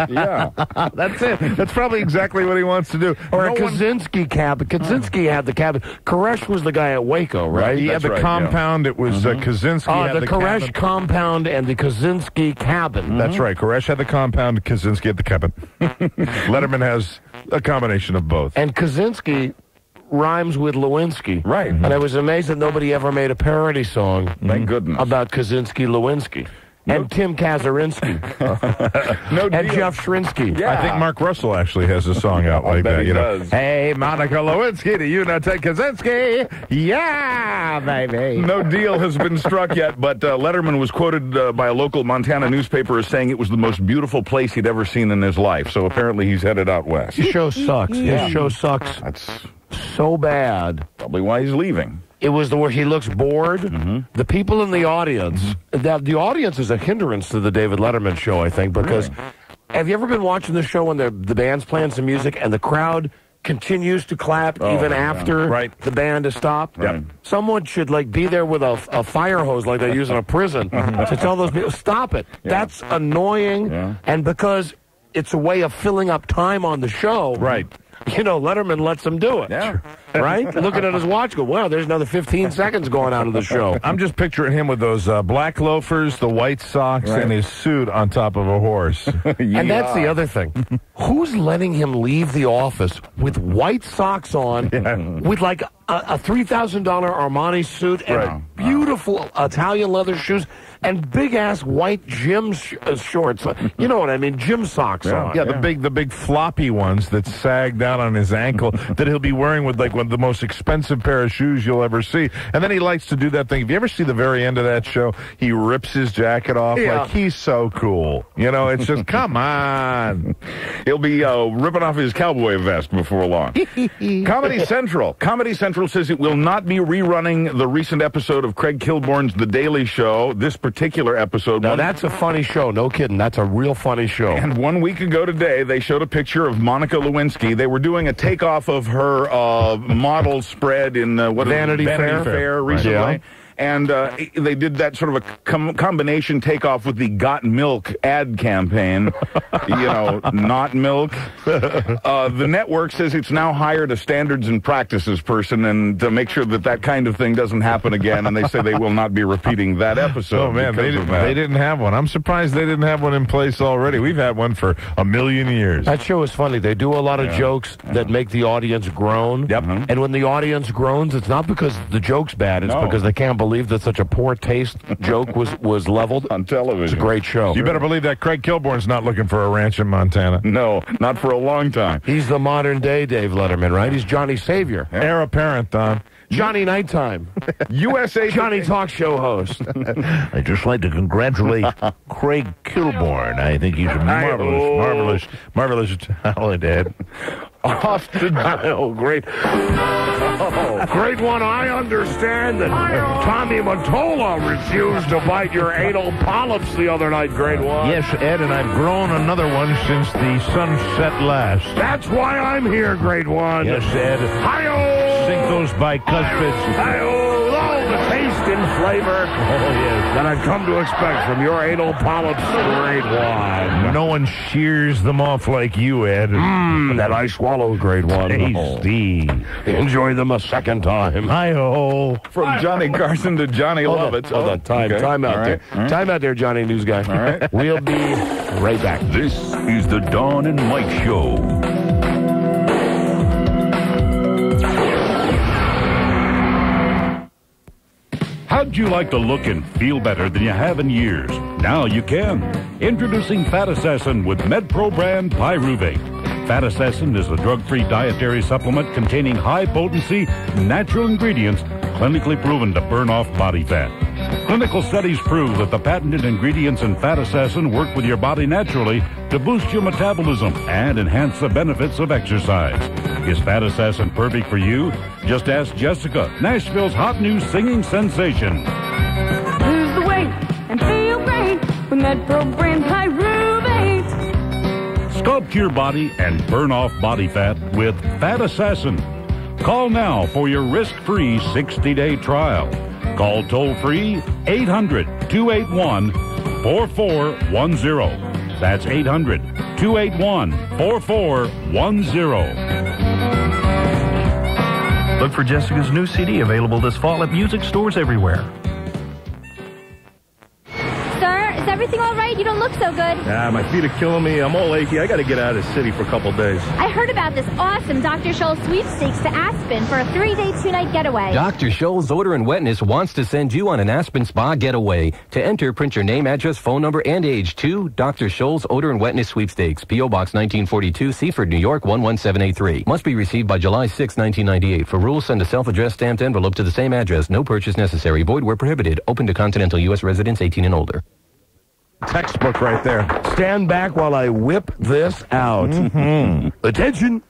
Yeah. That's it. That's probably exactly what he wants to do. Or a Kaczynski cabin. Kaczynski had the cabin. Koresh was the guy at Waco, right? He had the compound. Yeah. It was Kaczynski had the Koresh compound and the Kaczynski cabin. That's right. Koresh had the compound, Kaczynski had the cabin. Letterman has a combination of both. And Kaczynski rhymes with Lewinsky. Right. And I was amazed that nobody ever made a parody song Thank goodness. About Kaczynski Lewinsky. And Tim Kazurinsky. And Jeff Shrinsky. Yeah. I think Mark Russell actually has a song out like that. You know, does. Hey, Monica Lewinsky, do you know Ted Kaczynski? Yeah, baby. No deal has been struck yet, but Letterman was quoted by a local Montana newspaper as saying it was the most beautiful place he'd ever seen in his life. So apparently he's headed out west. His show sucks. Yeah. His show sucks. That's so bad. Probably why he's leaving. It was the where he looks bored. The people in the audience, the audience is a hindrance to the David Letterman show, I think, because have you ever been watching the show when the band's playing some music and the crowd continues to clap even after the band has stopped? Right. Someone should be there with a fire hose like they use in a prison to tell those people, stop it. Yeah. That's annoying. And because it's a way of filling up time on the show. Right. Letterman lets him do it. Yeah. Right? Looking at his watch, go, wow, there's another 15 seconds going out of the show. I'm just picturing him with those black loafers, the white socks, and his suit on top of a horse. And that's the other thing. Who's letting him leave the office with white socks on, with a $3,000 Armani suit and beautiful Italian leather shoes and big-ass white gym shorts? You know what I mean? Gym socks on. Yeah, the big floppy ones that sag down on his ankle that he'll be wearing with one of the most expensive pair of shoes you'll ever see. And then he likes to do that thing. If you ever see the very end of that show, he rips his jacket off. Like, he's so cool. It's just, come on. He'll be ripping off his cowboy vest before long. Comedy Central says it will not be rerunning the recent episode of Craig Kilborn's The Daily Show. This particular episode. Now, that's a funny show. No kidding. That's a real funny show. And 1 week ago today, they showed a picture of Monica Lewinsky. They were doing a takeoff of her model spread in Vanity Fair recently. Right. And they did that sort of a combination takeoff with the Got Milk ad campaign. Not milk. The network says it's now hired a standards and practices person and to make sure that kind of thing doesn't happen again. And they say they will not be repeating that episode. Oh, man, they didn't have one. I'm surprised they didn't have one in place already. We've had one for a million years. That show is funny. They do a lot of jokes that make the audience groan. Yep. And when the audience groans, it's not because the joke's bad. It's because they can't believe that such a poor taste joke was leveled on television. It's a great show. You better believe that Craig Kilborn's not looking for a ranch in Montana. No, not for a long time. He's the modern day Dave Letterman, right? He's Johnny Savior. Heir apparent, Don. Johnny Nighttime. USA Johnny Talk Show host. I'd just like to congratulate Craig Kilborn. I think he's a marvelous talent, Ed. Off to great. Great one. I understand that Tommy Mottola refused to bite your anal polyps the other night, Great one. Yes, Ed, and I've grown another one since the sun set last. That's why I'm here, Great one. Yes, Ed. Hi-oh! Sink those bicuspids. Hi-oh! the taste and flavor that I've come to expect from your anal polyps grade 1. No one shears them off like you, Ed. That I swallow grade 1. Tasty. Enjoy them a second time. Hi-ho. From Johnny Carson to Johnny Lovitz. Hold on. Time out there. Right. Time out there, Johnny News Guy. All right. We'll be right back. This is the Dawn and Mike Show. How'd you like to look and feel better than you have in years? Now you can. Introducing Fat Assassin with MedPro brand Pyruvate. Fat Assassin is a drug-free dietary supplement containing high-potency, natural ingredients clinically proven to burn off body fat. Clinical studies prove that the patented ingredients in Fat Assassin work with your body naturally to boost your metabolism and enhance the benefits of exercise. Is Fat Assassin perfect for you? Just ask Jessica, Nashville's hot new singing sensation. Lose the weight and feel great with MedPro brand Pyruvate. Sculpt your body and burn off body fat with Fat Assassin. Call now for your risk-free 60-day trial. Call toll-free 800-281-4410. That's 800-281-4410. Look for Jessica's new CD available this fall at music stores everywhere. Sir, is everything all right? You don't look so good. My feet are killing me. I'm all achy. I got to get out of the city for a couple days. I heard about this awesome Dr. Scholl's sweepstakes to Aspen for a 3-day, 2-night getaway. Dr. Scholl's Odor and Wetness wants to send you on an Aspen Spa getaway. To enter, print your name, address, phone number, and age to Dr. Scholl's Odor and Wetness Sweepstakes, P.O. Box 1942, Seaford, New York, 11783. Must be received by July 6, 1998. For rules, send a self-addressed stamped envelope to the same address. No purchase necessary. Void where prohibited. Open to continental U.S. residents 18 and older. Textbook right there. Stand back while I whip this out. Attention.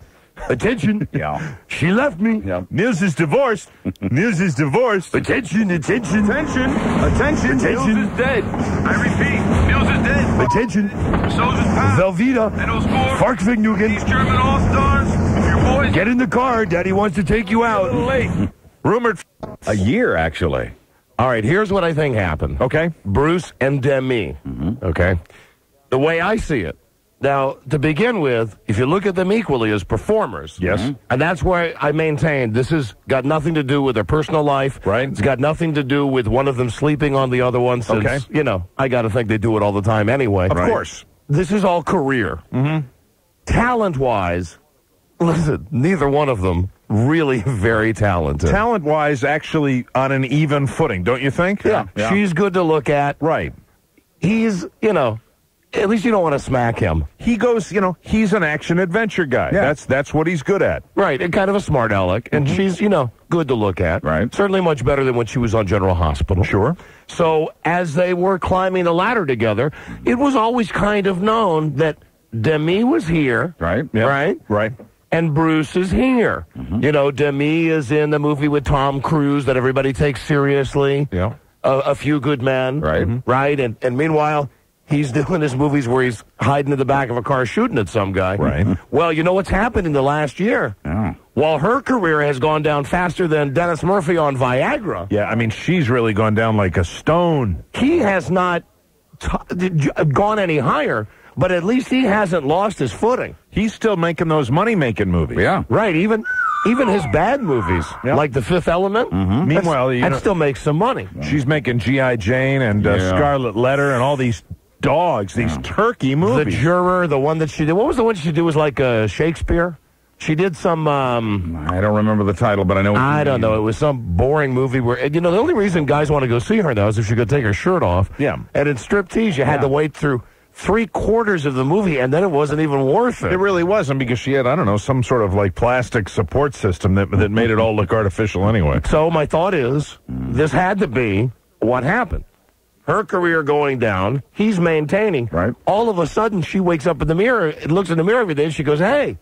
Yeah. She left me. Yeah. Nils is divorced. Nils is divorced. Attention. Attention. Nils is dead. I repeat, Nils is dead. Attention. So's his pal. Velveeta. And those four. Farkvindugen. These German all-stars. If your boys... Get in the car. Daddy wants to take you out. A little late. Rumored. A year, actually. All right, here's what I think happened. Okay. Bruce and Demi. Okay. The way I see it. Now, to begin with, if you look at them equally as performers. Yes. And that's why I maintain this has got nothing to do with their personal life. Right. It's got nothing to do with one of them sleeping on the other one since, I got to think they do it all the time anyway. Of course. This is all career. Talent-wise, listen, neither one of them really very talented. Talent-wise, actually on an even footing, don't you think? Yeah. She's good to look at. Right. He's, at least you don't want to smack him. He goes, he's an action-adventure guy. Yeah. That's what he's good at. Right, and kind of a smart aleck. And she's, good to look at. Right. Certainly much better than when she was on General Hospital. Sure. So as they were climbing the ladder together, it was always kind of known that Demi was here. Right. Right? Right. And Bruce is here. Demi is in the movie with Tom Cruise that everybody takes seriously. Yeah. A Few Good Men. Right. Right? And meanwhile, he's doing his movies where he's hiding in the back of a car shooting at some guy. Right. Well, you know what's happened in the last year? Yeah. While her career has gone down faster than Dennis Murphy on Viagra. Yeah, I mean, she's really gone down like a stone. He has not gone any higher, but at least he hasn't lost his footing. He's still making those money-making movies. Yeah. Right, even his bad movies, like The Fifth Element. Meanwhile, that still makes some money. She's making G.I. Jane and Scarlet Letter and all these dogs, these turkey movies. The Juror, the one that she did. What was the one she did? Was like Shakespeare? She did some... I don't remember the title, but I know... I don't know. It was some boring movie where... the only reason guys want to go see her now is if she could take her shirt off. Yeah. And in striptease, you had to wait through 3/4 of the movie, and then it wasn't even worth it. It really wasn't, because she had, I don't know, some sort of like plastic support system that made it all look artificial anyway. So my thought is, this had to be what happened. Her career going down, he's maintaining. Right. All of a sudden, she wakes up in the mirror, looks in the mirror every day, and she goes, hey,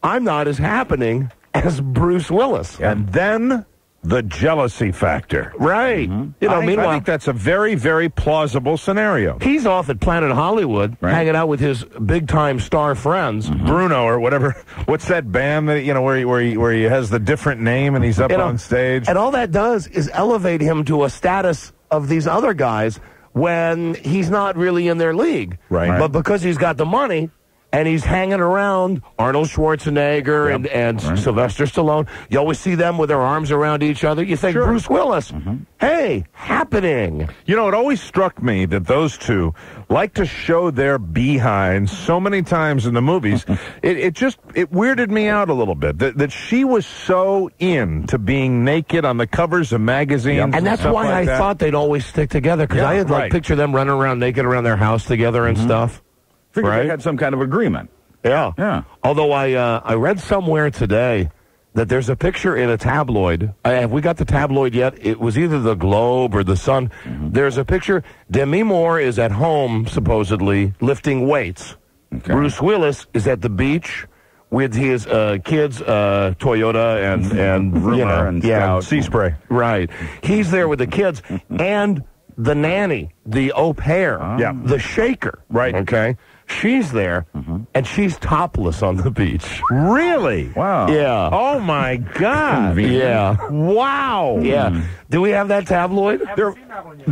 I'm not as happening as Bruce Willis. And then the jealousy factor. Right. Mm-hmm. You know, I meanwhile, think that's a very, very plausible scenario. He's off at Planet Hollywood, hanging out with his big-time star friends. Bruno or whatever. What's that band that, you know, where he has the different name and he's up on stage? And all that does is elevate him to a status of these other guys when he's not really in their league. Right. But because he's got the money, and he's hanging around Arnold Schwarzenegger and Sylvester Stallone. You always see them with their arms around each other. You think, Bruce Willis, hey, happening. You know, it always struck me that those two like to show their behinds so many times in the movies. It weirded me out a little bit that she was so into being naked on the covers of magazines. And that's why I thought they'd always stick together, because I had like picture them running around naked around their house together and stuff. Figured they had some kind of agreement. Yeah. Although I read somewhere today that there's a picture in a tabloid. Have we got the tabloid yet? It was either the Globe or the Sun. There's a picture. Demi Moore is at home, supposedly, lifting weights. Okay. Bruce Willis is at the beach with his kids, Toyota and Rumor and Scout. Sea Spray. Right. He's there with the kids and the nanny, the au pair, the shaker. Right. Okay. She's there, and she's topless on the beach. Really? Wow. Yeah. Oh, my God. Yeah. Wow. Yeah. Do we have that tabloid? There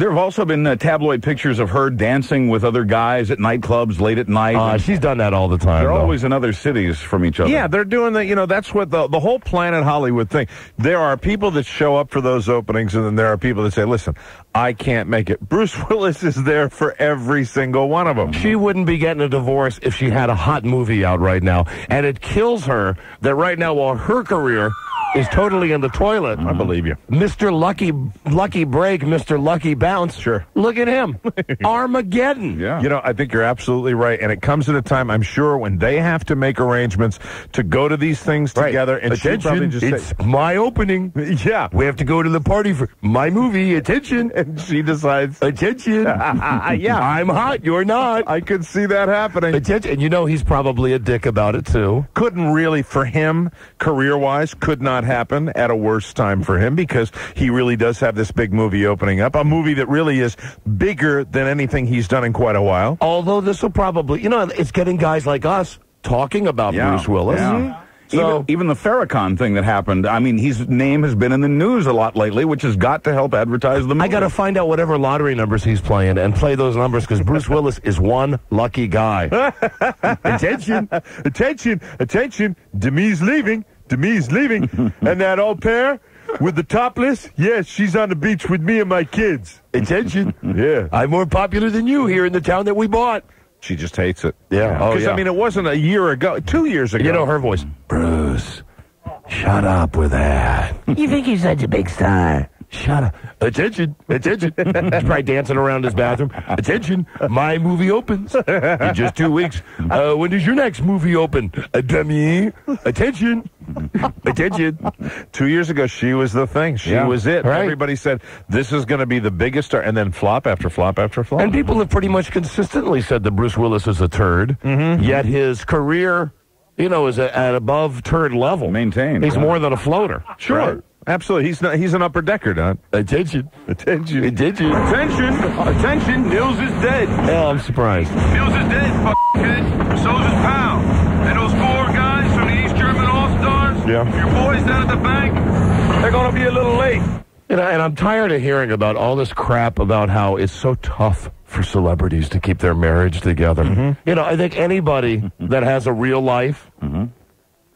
have also been tabloid pictures of her dancing with other guys at nightclubs late at night. She's done that all the time. They're always in other cities from each other. Yeah, they're doing that. You know, that's what the whole Planet Hollywood thing. There are people that show up for those openings, and then there are people that say, listen, I can't make it. Bruce Willis is there for every single one of them. She wouldn't be getting a divorce if she had a hot movie out right now. And it kills her that right now, while her career is totally in the toilet. I believe you. Mr. Lucky Break, Mr. Lucky Bounce. Sure. Look at him. Armageddon. Yeah. You know, I think you're absolutely right. And it comes at a time, I'm sure, when they have to make arrangements to go to these things together. And attention, it's my opening. Yeah. We have to go to the party for my movie. Attention. And she decides, attention. Yeah. I'm hot. You're not. I could see that happening. Attention. And you know he's probably a dick about it, too. Couldn't really, for him, career-wise, could not happen at a worse time for him, because he really does have this big movie opening up, a movie that really is bigger than anything he's done in quite a while. Although this will probably, you know, it's getting guys like us talking about Bruce Willis. Yeah. So, even the Farrakhan thing that happened, I mean, his name has been in the news a lot lately, which has got to help advertise the movie. I got to find out whatever lottery numbers he's playing and play those numbers, because Bruce Willis is one lucky guy. Attention, attention, attention. Demi's leaving. Demi's leaving. And that au pair with the topless, yes, she's on the beach with me and my kids. Attention. Yeah. I'm more popular than you here in the town that we bought. She just hates it. Yeah. Oh, because, I mean, it wasn't a year ago, 2 years ago. You know her voice. Bruce, shut up with that. You think you're such a big star? Shut up. Attention. Attention. He's probably dancing around his bathroom. Attention. My movie opens in just 2 weeks. When does your next movie open? Demi. Attention. Attention. 2 years ago, she was the thing. She was it. Right. Everybody said, this is going to be the biggest star, and then flop after flop after flop. And people have pretty much consistently said that Bruce Willis is a turd, yet his career, you know, is at above turd level. Maintained. He's more than a floater. Sure. Right. Absolutely. He's an upper decker, Don. Attention. Attention. Attention. Attention. Attention. Nils is dead. Hell, I'm surprised. Nils is dead, kid. So's his pal. And those 4 guys from the East German All-Stars, your boys down at the bank, they're going to be a little late. You know, and I'm tired of hearing about all this crap about how it's so tough for celebrities to keep their marriage together. You know, I think anybody that has a real life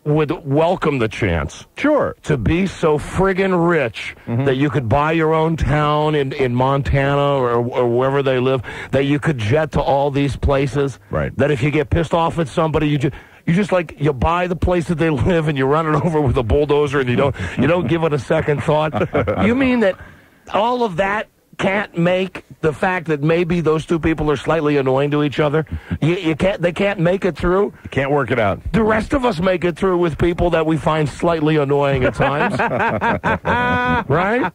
would welcome the chance. Sure. To be so friggin' rich that you could buy your own town in Montana or wherever they live, that you could jet to all these places. Right. That if you get pissed off at somebody, you buy the place that they live and you run it over with a bulldozer and you don't give it a second thought. You mean that all of that can't make the fact that maybe those two people are slightly annoying to each other? They can't make it through? You can't work it out. The rest of us make it through with people that we find slightly annoying at times. Right?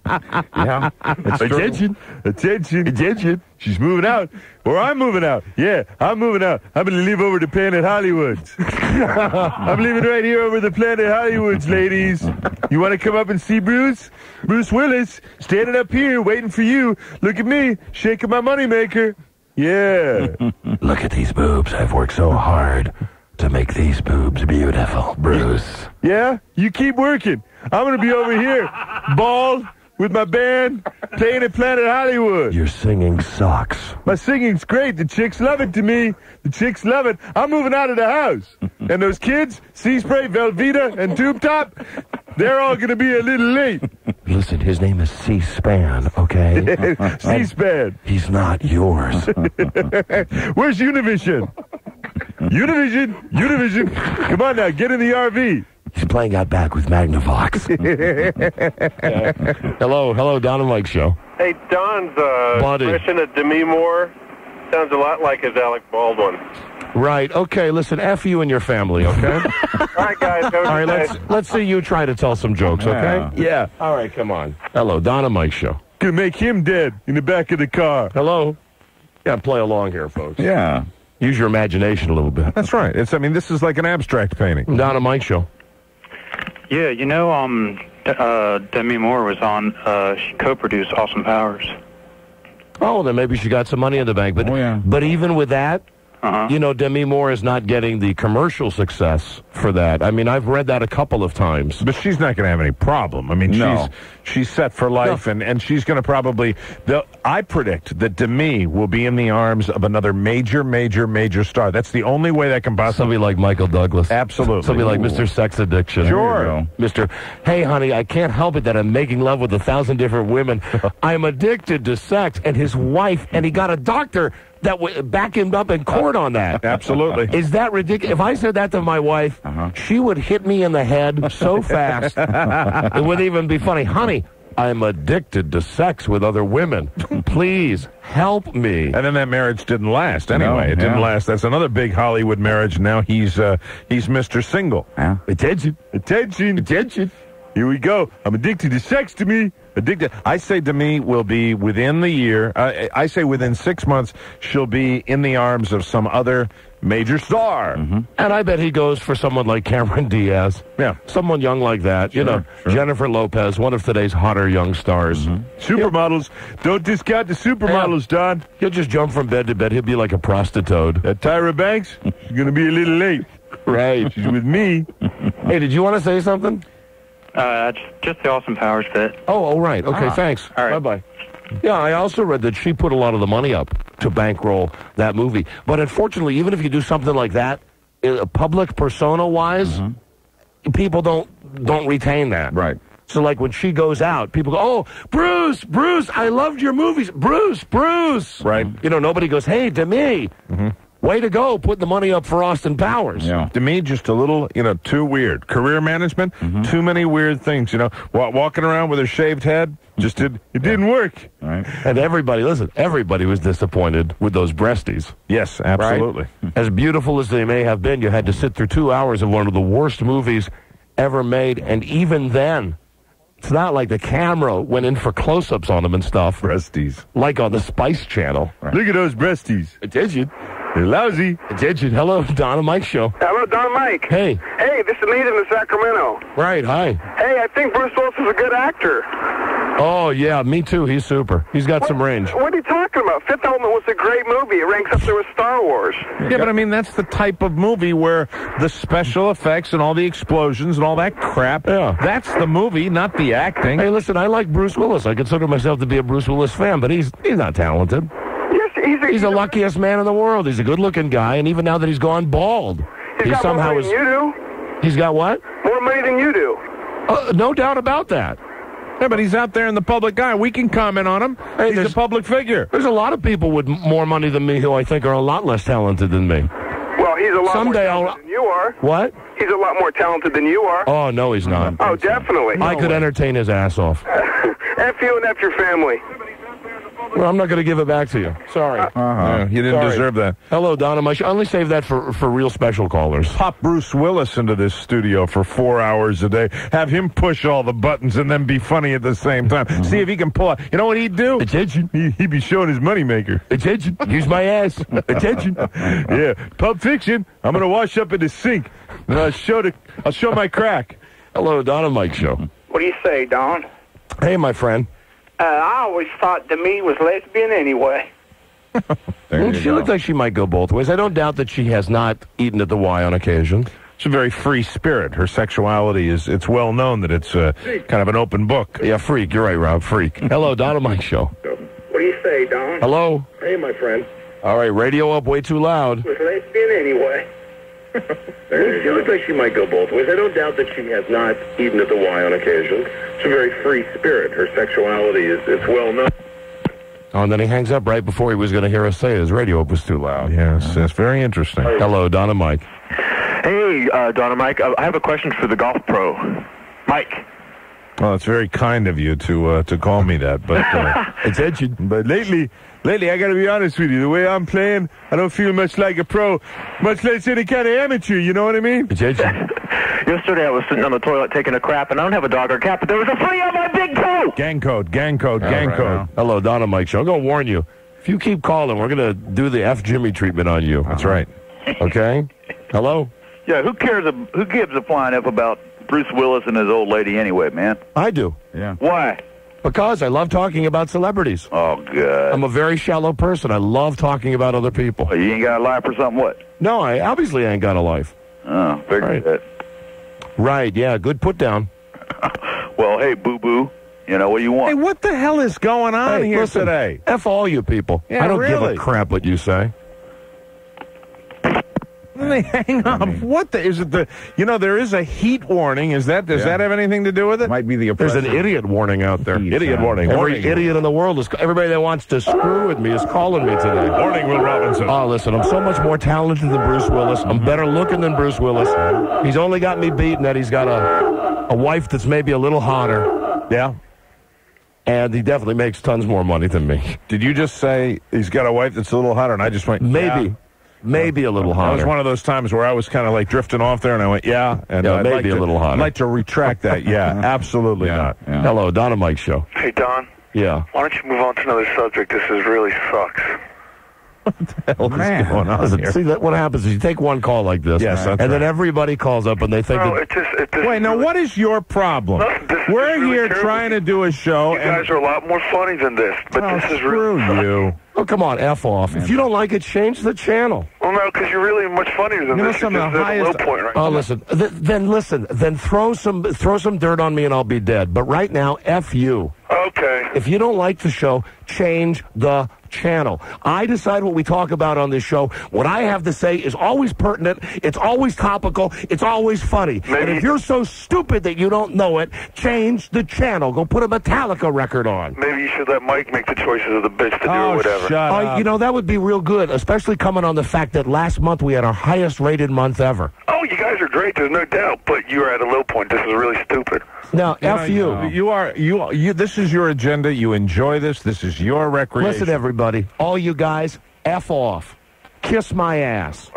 Yeah. Attention. Attention. Attention. She's moving out, or I'm moving out. Yeah, I'm moving out. I'm going to leave over to Planet Hollywoods. I'm leaving right here over the Planet Hollywoods, ladies. You want to come up and see Bruce? Bruce Willis, standing up here, waiting for you. Look at me, shaking my moneymaker. Yeah. Look at these boobs. I've worked so hard to make these boobs beautiful, Bruce. Yeah? You keep working. I'm going to be over here, bald, with my band, playing at Planet Hollywood. Your singing sucks. My singing's great. The chicks love it to me. The chicks love it. I'm moving out of the house. And those kids, Sea Spray, Velveeta, and Tube Top, they're all going to be a little late. Listen, his name is C-SPAN, okay? C-SPAN. He's not yours. Where's Univision? Univision. Come on now, get in the RV. He's playing out back with Magnavox. Hello, Don and Mike Show. Hey, Don's impression of Demi Moore sounds a lot like his Alec Baldwin. Right, okay, listen, F you and your family, okay? All right, guys. All right, let's see you try to tell some jokes, okay? Yeah. All right, come on. Hello, Don and Mike Show. Gonna make him dead in the back of the car. Hello? Yeah, play along here, folks. Yeah. Use your imagination a little bit. That's right. This is like an abstract painting. Don and Mike Show. Yeah, Demi Moore was on, she co-produced Austin Powers. Oh, then maybe she got some money in the bank. But even with that, Demi Moore is not getting the commercial success for that. I mean, I've read that a couple of times. But she's not going to have any problem. I mean, she's set for life, and she's going to probably... I predict that Demi will be in the arms of another major star. That's the only way that can possibly... Somebody like Michael Douglas. Absolutely. Somebody like Mr. Sex Addiction. Sure. Mr. Hey, honey, I can't help it that I'm making love with 1,000 different women. I'm addicted to sex. And his wife, and he got a doctor that would back him up in court on that. Absolutely. Is that ridiculous? If I said that to my wife, she would hit me in the head so fast, it wouldn't even be funny. Honey, I'm addicted to sex with other women. Please help me. And then that marriage didn't last anyway. It didn't last. That's another big Hollywood marriage. Now he's Mr. Single. Yeah. Attention. Here we go. I'm addicted to sex, to me. Addicted. I say Demi will be within the year. I say within 6 months she'll be in the arms of some other major star. And I bet he goes for someone like Cameron Diaz. Yeah. Someone young like that. Sure. Jennifer Lopez, one of today's hotter young stars. Supermodels. Don't discount the supermodels, Don. He'll just jump from bed to bed. He'll be like a prostitute. That Tyra Banks, she's going to be a little late. Right. She's with me. Hey, did you want to say something? Just the Austin Powers bit. Oh, right. Okay, thanks. All right. Bye-bye. Yeah, I also read that she put a lot of the money up to bankroll that movie. But unfortunately, even if you do something like that, public persona-wise, people don't retain that. Right. So, like, when she goes out, people go, oh, Bruce, I loved your movies. Bruce. Right. Nobody goes, hey, Demi. Way to go, putting the money up for Austin Powers. Yeah. To me, just a little, too weird. Career management, too many weird things, walking around with a shaved head, it didn't work. Right. And everybody was disappointed with those breasties. Yes, absolutely. Right? As beautiful as they may have been, you had to sit through 2 hours of one of the worst movies ever made, and even then, it's not like the camera went in for close-ups on them and stuff. Breasties. Like on the Spice Channel. Right. Look at those breasties. Attention. They're lousy. Attention. Hello, Don and Mike Show. Hello, Don and Mike. Hey. Hey, this is Nathan in Sacramento. Right, hi. Hey, I think Bruce Willis is a good actor. Oh, yeah, me too. He's super. He's got some range. What are you talking about? Fifth Element was a great movie. It ranks up there with Star Wars. Yeah, but I mean, that's the type of movie where the special effects and all the explosions and all that crap, that's the movie, not the acting. Hey, listen, I like Bruce Willis. I consider myself to be a Bruce Willis fan, but he's not talented. Yes, he's the luckiest man in the world. He's a good-looking guy, and even now that he's gone bald, he's got somehow more money than you do. He's got what? More money than you do. No doubt about that. Yeah, but he's out there in the public eye. We can comment on him. Hey, he's a public figure. There's a lot of people with more money than me who I think are a lot less talented than me. Well, he's a lot more talented than you are. What? He's a lot more talented than you are. Oh, no, he's not. Oh, definitely. I could entertain his ass off. F you and F your family. Well, I'm not going to give it back to you. Sorry. Yeah, you didn't deserve that. Hello, Donna. I should only save that for real special callers. Pop Bruce Willis into this studio for 4 hours a day. Have him push all the buttons and then be funny at the same time. See if he can pull out. You know what he'd do? Attention. He'd be showing his moneymaker. Attention. Use my ass. Attention. Yeah. Pulp Fiction. I'm going to wash up in the sink. And I'll show my crack. Hello, Don and Mike Show. What do you say, Don? Hey, my friend. I always thought Demi was lesbian anyway. She looked like she might go both ways. I don't doubt that she has not eaten at the Y on occasion. She's a very free spirit. Her sexuality it's well known that it's kind of an open book. Yeah, freak. You're right, Rob. Freak. Hello, Don and Mike Show. What do you say, Don? Hello. Hey, my friend. All right, radio up way too loud. Was lesbian anyway. She looks like she might go both ways. I don't doubt that she has not eaten at the Y on occasion. She's a very free spirit. Her sexuality it's well known. Oh, and then he hangs up right before he was going to hear us say his radio up was too loud. Yes, that's very interesting. Hello, Don and Mike. Hey, Don and Mike. I have a question for the golf pro. Mike. Well, it's very kind of you to call me that, but attention. But lately, I got to be honest with you. The way I'm playing, I don't feel much like a pro, much less any kind of amateur. You know what I mean? Attention. Yesterday I was sitting on the toilet taking a crap, and I don't have a dog or cat, but there was a flea on my big toe. Gang code. Hello, Don and Mike Show. I'm going to warn you. If you keep calling, we're going to do the F. Jimmy treatment on you. That's right. Okay? Hello? Yeah, who gives a flying F about Bruce Willis and his old lady anyway, man? I do. Yeah. Why? Because I love talking about celebrities. Oh, good. I'm a very shallow person. I love talking about other people. You ain't got a life or something, what? No, I obviously ain't got a life. Oh, figured that. Right, yeah, good put down. Well, hey, boo-boo, you know, what do you want? Hey, what the hell is going on here listen, today? F all you people. Yeah, I don't really? give a crap what you say. They hang up. What is it? There is a heat warning. Does that have anything to do with it? Might be the There's an idiot warning out there. Idiot warning. Every idiot in the world everybody that wants to screw with me is calling me today. Warning, Will Robinson. Oh, listen, I'm so much more talented than Bruce Willis. I'm better looking than Bruce Willis. He's only got me beaten that he's got a wife that's maybe a little hotter. Yeah. And he definitely makes tons more money than me. Did you just say he's got a wife that's a little hotter? And I just went, maybe. Yeah. Maybe a little hotter. That was one of those times where I was kind of like drifting off there, and I went, yeah. And yeah, maybe a little hotter. I'd like to retract that. Yeah, absolutely not. Yeah. Hello, Don and Mike Show. Hey, Don. Yeah. Why don't you move on to another subject? This really sucks. What the hell is going on here? See, what happens is you take one call like this, and then everybody calls up and they think Wait, now what is your problem? We're here trying to do a show. You guys are a lot more funny than this, but this is really you. Oh, come on, F off. If you don't like it, change the channel. Well, no, because you're really much funnier than this. You're just at a low point right now. Oh, listen. Then throw some dirt on me and I'll be dead. But right now, F you. Okay. If you don't like the show, change the channel. I decide what we talk about on this show. What I have to say is always pertinent. It's always topical. It's always funny. And if you're so stupid that you don't know it, change the channel. Go put a Metallica record on. Maybe you should let Mike make the choices of the bits to do or whatever. Shut up. You know, that would be real good, especially coming on the fact that last month we had our highest rated month ever. Oh, you guys are great. There's no doubt. But you're at a low point. This is really stupid. Now, F you. You. This is your agenda. You enjoy this. This is your recreation. Listen, everybody. All you guys, F off. Kiss my ass.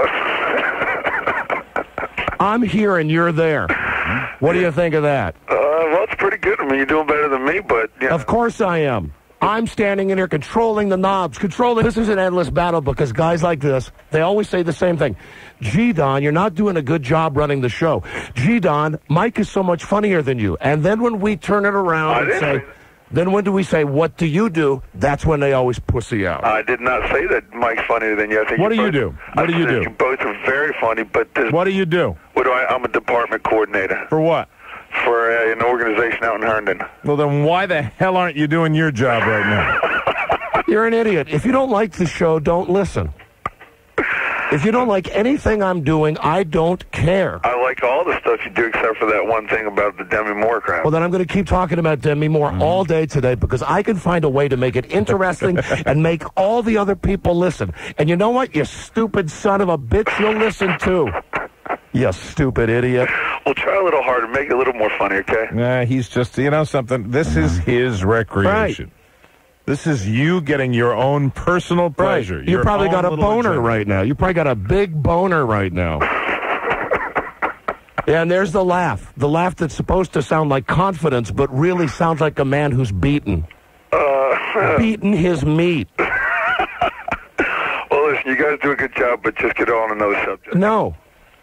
I'm here and you're there. What do you think of that? Well, it's pretty good. I mean, you're doing better than me, but... Yeah. Of course I am. I'm standing in here controlling the knobs, This is an endless battle because guys like this, they always say the same thing. Gee, Don, you're not doing a good job running the show. Gee, Don, Mike is so much funnier than you. And then when we turn it around and say... Then when do we say, what do you do? That's when they always pussy out. I did not say that Mike's funnier than you. I think what do you do? What do you do? You both are very funny, but... What do you do? I'm a department coordinator. For what? For an organization out in Herndon. Well, then why the hell aren't you doing your job right now? You're an idiot. If you don't like the show, don't listen. If you don't like anything I'm doing, I don't care. I like all the stuff you do except for that one thing about the Demi Moore crap. Well, then I'm going to keep talking about Demi Moore all day today because I can find a way to make it interesting and make all the other people listen. And you know what? You stupid son of a bitch, you'll listen too. You stupid idiot. Well, try a little harder. Make it a little more funny, okay? Nah, he's just, something. This is his recreation. Right. This is you getting your own personal pleasure. You probably got a boner right now. You probably got a big boner right now. Yeah, and there's the laugh. The laugh that's supposed to sound like confidence, but really sounds like a man who's beaten. Beaten his meat. Well, listen, you guys do a good job, but just get on another subject. No.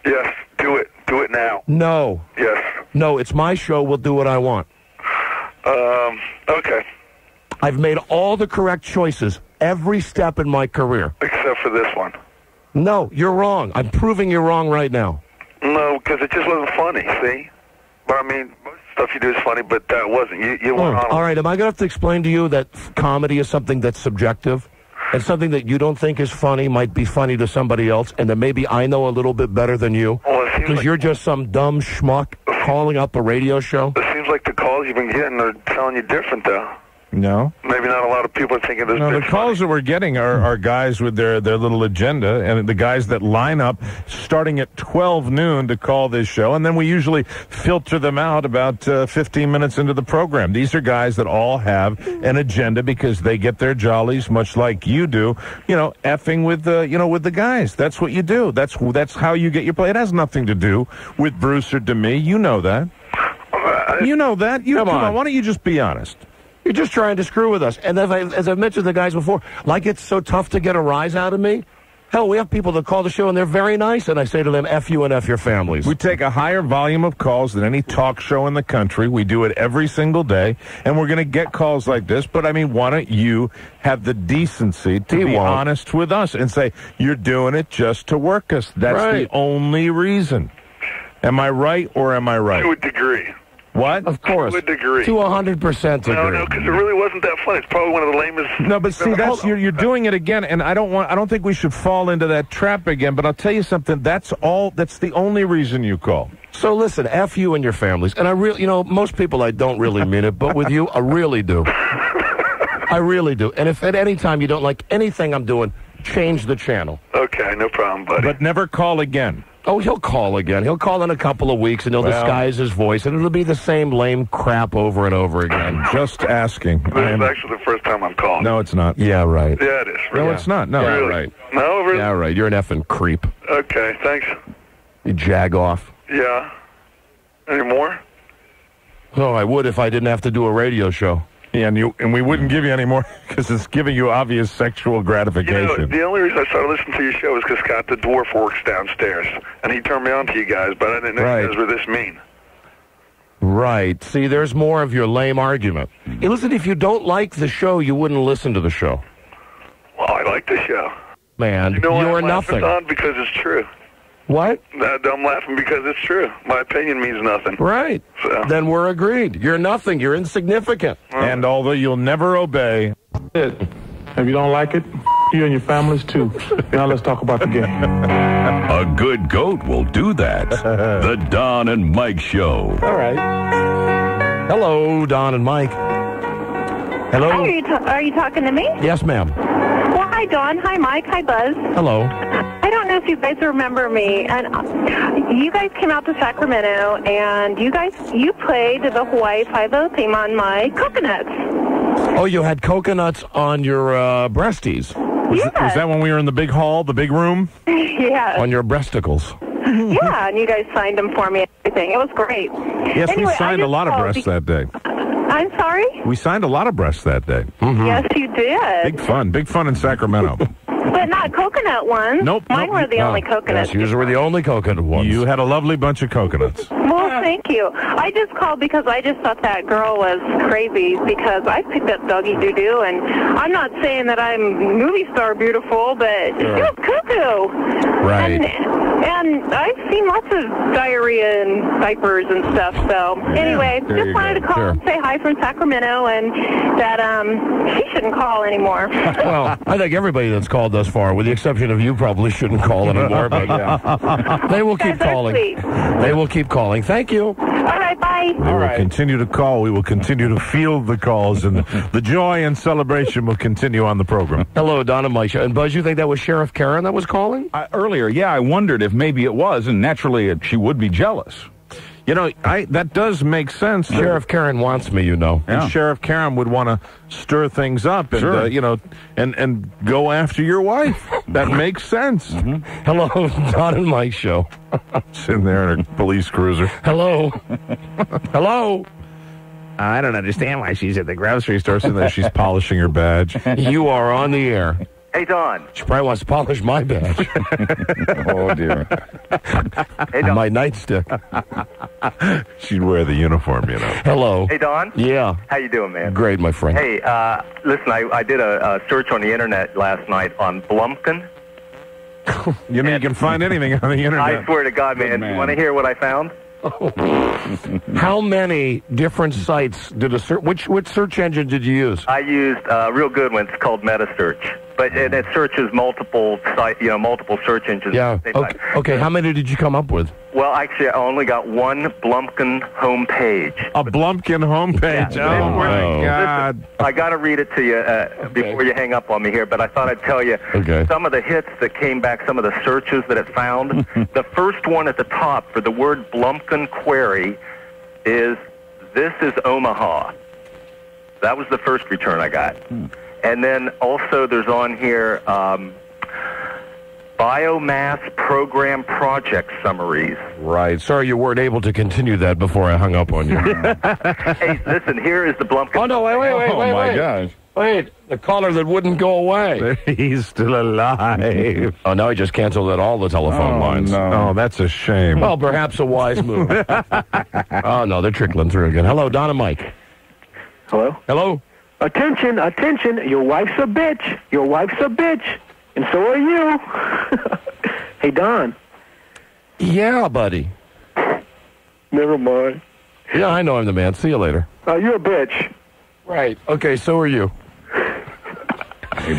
Yes, do it. Do it now. No. Yes. No, it's my show. We'll do what I want. Okay. I've made all the correct choices every step in my career. Except for this one. No, you're wrong. I'm proving you're wrong right now. No, because it just wasn't funny, see? But, I mean, most stuff you do is funny, but that wasn't. You went on. All right, am I going to have to explain to you that comedy is something that's subjective? And something that you don't think is funny might be funny to somebody else, and that maybe I know a little bit better than you? Because you're just some dumb schmuck calling up a radio show? It seems like the calls you've been getting are telling you different, though. No. Maybe not a lot of people are thinking this. No, the calls that we're getting are guys with their little agenda, and the guys that line up starting at 12 noon to call this show, and then we usually filter them out about 15 minutes into the program. These are guys that all have an agenda because they get their jollies, much like you do, effing with the guys. That's what you do. That's how you get your play. It has nothing to do with Bruce or Demi. You know that. You know that. Come on. Why don't you just be honest? You're just trying to screw with us. And as I've mentioned to the guys before, like it's so tough to get a rise out of me. Hell, we have people that call the show, and they're very nice, and I say to them, F you and F your families. We take a higher volume of calls than any talk show in the country. We do it every single day, and we're going to get calls like this. But, I mean, why don't you have the decency to be honest with us and say, you're doing it just to work us. That's the only reason. Am I right or am I right? To a degree. What? Of course. To a degree. To 100% degree. No, because it really wasn't that funny. It's probably one of the lamest. No, but see, you're doing it again, and I don't think we should fall into that trap again. But I'll tell you something. That's the only reason you call. So listen, F you and your families. And I really, most people I don't really mean it, but with you, I really do. I really do. And if at any time you don't like anything I'm doing, change the channel. Okay, no problem, buddy. But never call again. Oh, he'll call again. He'll call in a couple of weeks, and he'll disguise his voice, and it'll be the same lame crap over and over again. Just asking. This is actually the first time I'm calling. No, it's not. Yeah, right. Yeah, it is. No, it's not. No, really? Right. No, really? Yeah, right. You're an effing creep. Okay, thanks. You jag off. Yeah. Any more? Oh, I would if I didn't have to do a radio show. Yeah, and we wouldn't give you any more because it's giving you obvious sexual gratification. The only reason I started listening to your show is because Scott the Dwarf works downstairs, and he turned me on to you guys, but I didn't know you guys were this mean. Right. See, there's more of your lame argument. Hey, listen, if you don't like the show, you wouldn't listen to the show. Well, I like the show. Man, you're nothing. On because it's true. What? I'm laughing because it's true. My opinion means nothing. Right. So. Then we're agreed. You're nothing. You're insignificant. And although you'll never obey... If you don't like it, you and your families too. Now let's talk about the game. A good goat will do that. The Don and Mike Show. All right. Hello, Don and Mike. Hello. Hi, are you talking to me? Yes, ma'am. Well, hi, Don. Hi, Mike. Hi, Buzz. Hello. I don't know if you guys remember me. And you guys came out to Sacramento, and you played the Hawaii Five-O theme on my coconuts. Oh, you had coconuts on your breasties. Yes. Was that when we were in the big hall, the big room? Yeah. On your breasticles. Yeah, and you guys signed them for me and everything. It was great. Yes, anyway, we signed a lot of breasts that day. I'm sorry? We signed a lot of breasts that day. Mm-hmm. Yes, you did. Big fun in Sacramento. But not coconut ones. Nope. Mine were the only coconuts. Yes, yours were the only coconut ones. You had a lovely bunch of coconuts. Well, thank you. I just called because I just thought that girl was crazy because I picked up Doggy Doo-Doo, and I'm not saying that I'm movie star beautiful, but she was cuckoo. Right. And I've seen lots of diarrhea and diapers and stuff, so anyway, just wanted to call and say hi from Sacramento and that she shouldn't call anymore. Well, I think everybody that's called thus far, with the exception of you, probably shouldn't call anymore, but they will keep calling. They will keep calling. Thank you. All right, bye. We will continue to call. We will continue to field the calls, and the joy and celebration will continue on the program. Hello, Don and Mike. And Buzz, you think that was Sheriff Karen that was calling? Earlier, I wondered if maybe it was, and naturally she would be jealous. that does make sense. Sheriff Karen wants me, you know. And Sheriff Karen would want to stir things up and, and go after your wife. That makes sense. Hello, Don and Mike show. Sitting there in a police cruiser. Hello. Hello. I don't understand why she's at the grocery store sitting there. She's polishing her badge. You are on the air. Hey, Don. She probably wants to polish my badge. Oh, dear. Hey, Don. My nightstick. She'd wear the uniform, you know. Hello. Hey, Don. Yeah. How you doing, man? Great, my friend. Hey, listen, I did a search on the internet last night on Blumpkin. You mean you can find anything on the internet? I swear to God, man. You want to hear what I found? How many different sites did which search engine did you use? I used a real good one. It's called MetaSearch, but it searches multiple multiple search engines. Yeah. Okay. How many did you come up with? Well, actually, I only got one Blumpkin homepage. A Blumpkin homepage? Yeah. Oh, my God. Listen, I got to read it to you before you hang up on me here, but I thought I'd tell you some of the hits that came back, some of the searches that it found. The first one at the top for the word Blumpkin query is, "This is Omaha." That was the first return I got. And then also there's on here biomass program project summaries. Right. Sorry you weren't able to continue that before I hung up on you. Hey, listen, here is the Blumpkin. Oh, no, wait. Oh, my gosh. Wait, the caller that wouldn't go away. He's still alive. Oh, now he just canceled all the telephone lines. No. Oh, that's a shame. Well, perhaps a wise move. Oh, no, they're trickling through again. Hello, Don and Mike. Hello? Hello? Attention, your wife's a bitch. Your wife's a bitch. And so are you. Hey, Don. Yeah, buddy. Never mind. Yeah, I know I'm the man. See you later. You're a bitch. Right. Okay, so are you.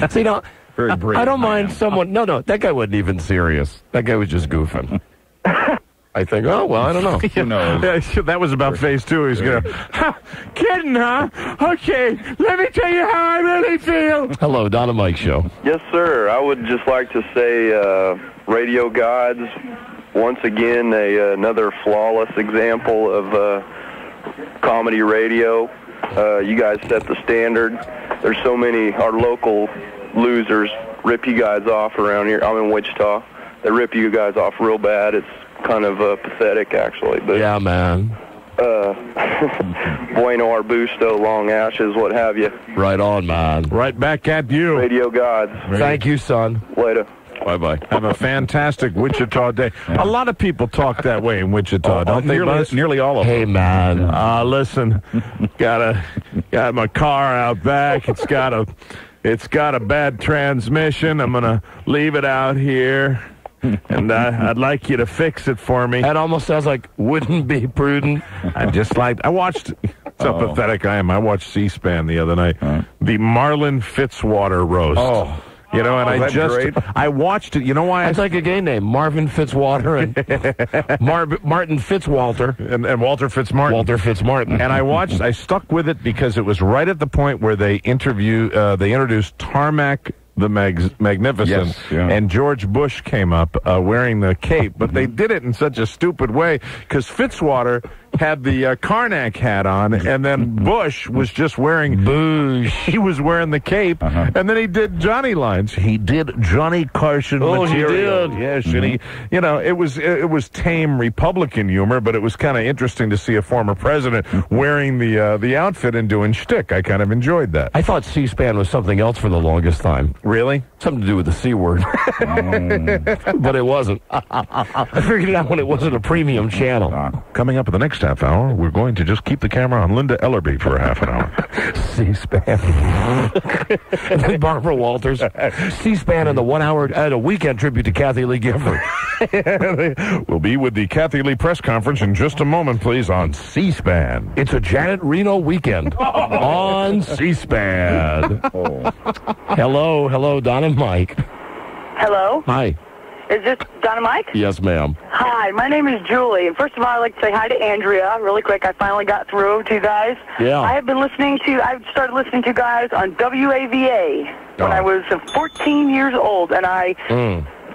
See, no, I don't mind someone. No, that guy wasn't even serious. That guy was just goofing. I think, oh, well, I don't know. Who knows? Yeah, that was about phase two. He's going to, kidding, huh? Okay, let me tell you how I really feel. Hello, Don and Mike show. Yes, sir. I would just like to say Radio Gods, once again, another flawless example of comedy radio. You guys set the standard. There's so many, our local losers rip you guys off around here. I'm in Wichita. They rip you guys off real bad. It's kind of pathetic, actually. But yeah, man. Bueno Arbusto, Long Ashes, what have you. Right on, man. Right back at you. Radio Gods. Thank you, son. Later. Bye-bye. Have a fantastic Wichita day. A lot of people talk that way in Wichita, don't they, Buzz? Nearly all of them. Hey, man. Listen, got my car out back. It's got a bad transmission. I'm going to leave it out here. And I'd like you to fix it for me. That almost sounds like wouldn't be prudent. I watched, so pathetic I am, I watched C-SPAN the other night. The Marlon Fitzwater roast. Oh. You know, and great? I watched it. You know why? It's like a gay name, Marvin Fitzwater and Martin Fitzwalter and Walter Fitzmartin. Walter Fitzmartin. And I stuck with it because it was right at the point where they introduced Tarmac the Magnificent, and George Bush came up wearing the cape, but they did it in such a stupid way because Fitzwater had the Karnak hat on, and then Bush was just wearing Bush. He was wearing the cape, and then he did Johnny lines. He did Johnny Carson material. He did. Yes, and he, it was tame Republican humor, but it was kind of interesting to see a former president wearing the outfit and doing shtick. I kind of enjoyed that. I thought C-SPAN was something else for the longest time. Really? Something to do with the C word. But it wasn't. I figured it out when it wasn't a premium channel. Coming up in the next half hour, we're going to just keep the camera on Linda Ellerby for a half an hour. C-SPAN. And then Barbara Walters. C-SPAN and the 1 hour and a weekend tribute to Kathy Lee Gifford. We'll be with the Kathy Lee press conference in just a moment, please, on C-SPAN. It's a Janet Reno weekend on C-SPAN. Hello, Don and Mike. Hello? Hi. Is this Don and Mike? Yes, ma'am. Hi, my name is Julie. And first of all, I'd like to say hi to Andrea really quick. I finally got through to you guys. Yeah. I started listening to you guys on WAVA when I was 14 years old, and I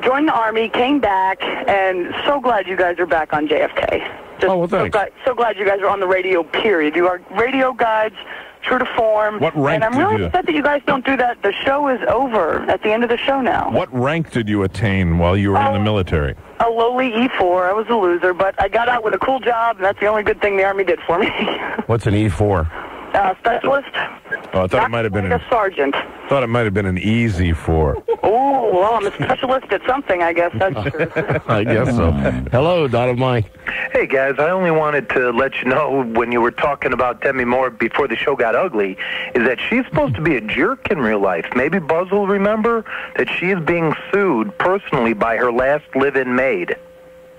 joined the Army, came back, and so glad you guys are back on JFK. Just so glad you guys are on the radio, period. You are radio guides, true to form. What rank And I'm really upset that you guys don't do that. The show is over at the end of the show now. What rank did you attain while you were in the military? A lowly E4. I was a loser, but I got out with a cool job, and that's the only good thing the Army did for me. What's an E4? Specialist. Oh, I thought it might have been a sergeant. Thought it might have been an easy 4. Oh, well, I'm a specialist at something, I guess. That's true. I guess so. Hello, Don and Mike. Hey, guys, I only wanted to let you know when you were talking about Demi Moore before the show got ugly, is that she's supposed to be a jerk in real life. Maybe Buzz will remember that she is being sued personally by her last live-in maid.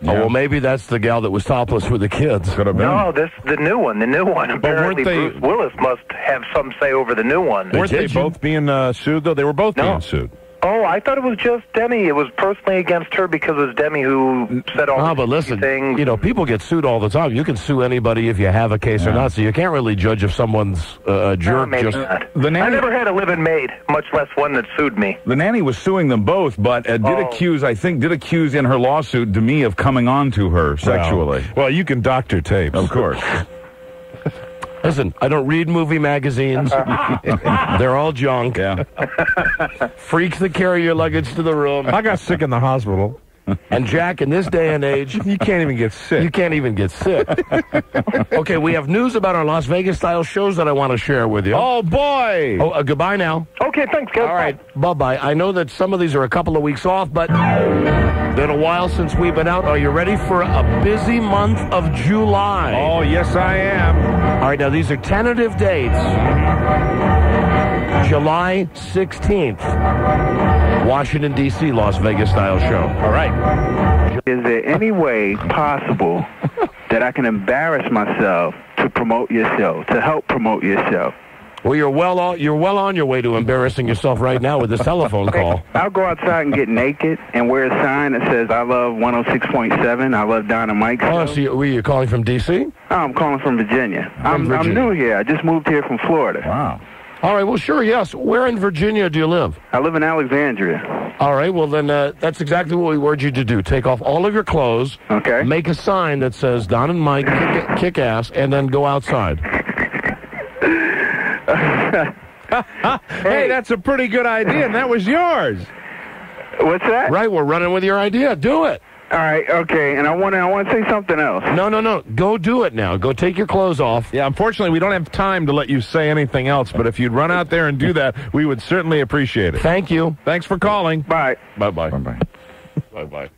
Yeah. Oh, well, maybe that's the gal that was topless with the kids. Could have been. No, the new one. The new one. Apparently, Bruce Willis must have some say over the new one. Weren't they both being sued, though? They were both being sued. Oh, I thought it was just Demi. It was personally against her because it was Demi who said all these but listen, things. You know, people get sued all the time. You can sue anybody if you have a case or not, so you can't really judge if someone's a jerk. No, maybe not. I never had a live-in maid, much less one that sued me. The nanny was suing them both, but did accuse in her lawsuit Demi of coming on to her sexually. Well, you can doctor tapes. Of course. Listen, I don't read movie magazines. They're all junk. Yeah. Freaks that carry your luggage to the room. I got sick in the hospital. And Jack, in this day and age, you can't even get sick. You can't even get sick. Okay, we have news about our Las Vegas-style shows that I want to share with you. Oh, boy! Oh, goodbye now. Okay, thanks, guys. All right, bye-bye. I know that some of these are a couple of weeks off, but been a while since we've been out. Are you ready for a busy month of July? Oh, yes, I am. All right, now these are tentative dates. July 16th. Washington, D.C., Las Vegas-style show. All right. Is there any way possible that I can embarrass myself to promote your show, to help promote your show? Well, you're well on your way to embarrassing yourself right now with this telephone call. I'll go outside and get naked and wear a sign that says, I love 106.7, I love Don and Mike's show. Oh, so you're calling from D.C.? Oh, I'm calling from Virginia. I'm new here. I just moved here from Florida. Wow. All right, well, sure, yes. Where in Virginia do you live? I live in Alexandria. All right, well, then that's exactly what we urge you to do. Take off all of your clothes. Okay. Make a sign that says Don and Mike kick ass, and then go outside. Hey, that's a pretty good idea, and that was yours. What's that? Right, we're running with your idea. Do it. All right, okay, and I want to say something else. No. Go do it now. Go take your clothes off. Yeah, unfortunately, we don't have time to let you say anything else, but if you'd run out there and do that, we would certainly appreciate it. Thank you. Thanks for calling. Bye. Bye-bye. Bye-bye. Bye-bye.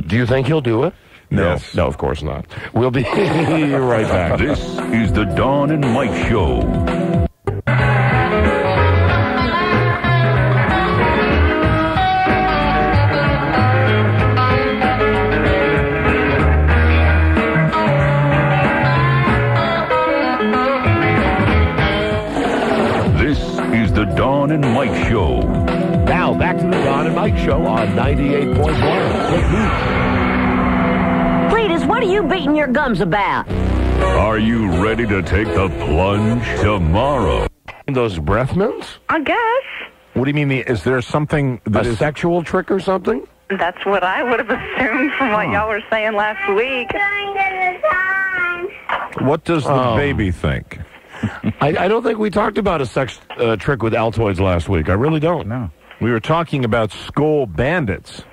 Do you think he'll do it? No. Yes. No, of course not. We'll be right back. This is the Don and Mike Show. The Don and Mike Show. Now, back to the Don and Mike Show on 98.1. Cletus, what are you beating your gums about? Are you ready to take the plunge tomorrow? Those breath mints? I guess. What do you mean? Is there something that is sexual trick or something? That's what I would have assumed from what y'all were saying last week. What does the baby think? I don't think we talked about a sex trick with Altoids last week. I really don't. No. We were talking about Skull Bandits.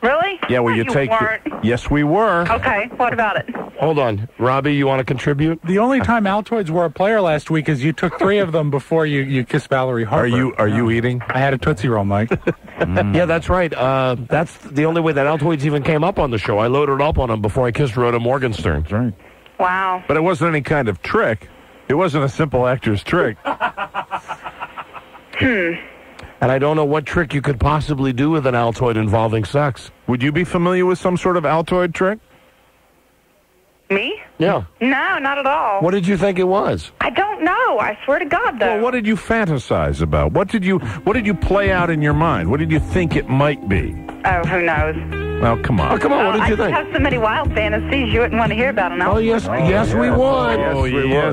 Really? Yeah, where you take... weren't. Yes, we were. Okay, what about it? Hold on. Robbie, you want to contribute? The only time Altoids were a player last week is you took 3 of them before you kissed Valerie Harper. Are you eating? I had a Tootsie Roll, Mike. Yeah, that's right. That's the only way that Altoids even came up on the show. I loaded up on them before I kissed Rhoda Morgenstern. That's right. Wow. But it wasn't any kind of trick. It wasn't a simple actor's trick. And I don't know what trick you could possibly do with an Altoid involving sex. Would you be familiar with some sort of Altoid trick? Me? Yeah. No, not at all. What did you think it was? I don't know. I swear to God, though. Well, what did you fantasize about? What did you play out in your mind? What did you think it might be? Oh, who knows? Well, come on. Oh, come on. What did you think? I have so many wild fantasies you wouldn't want to hear about them. Oh, yes. Yes, we would.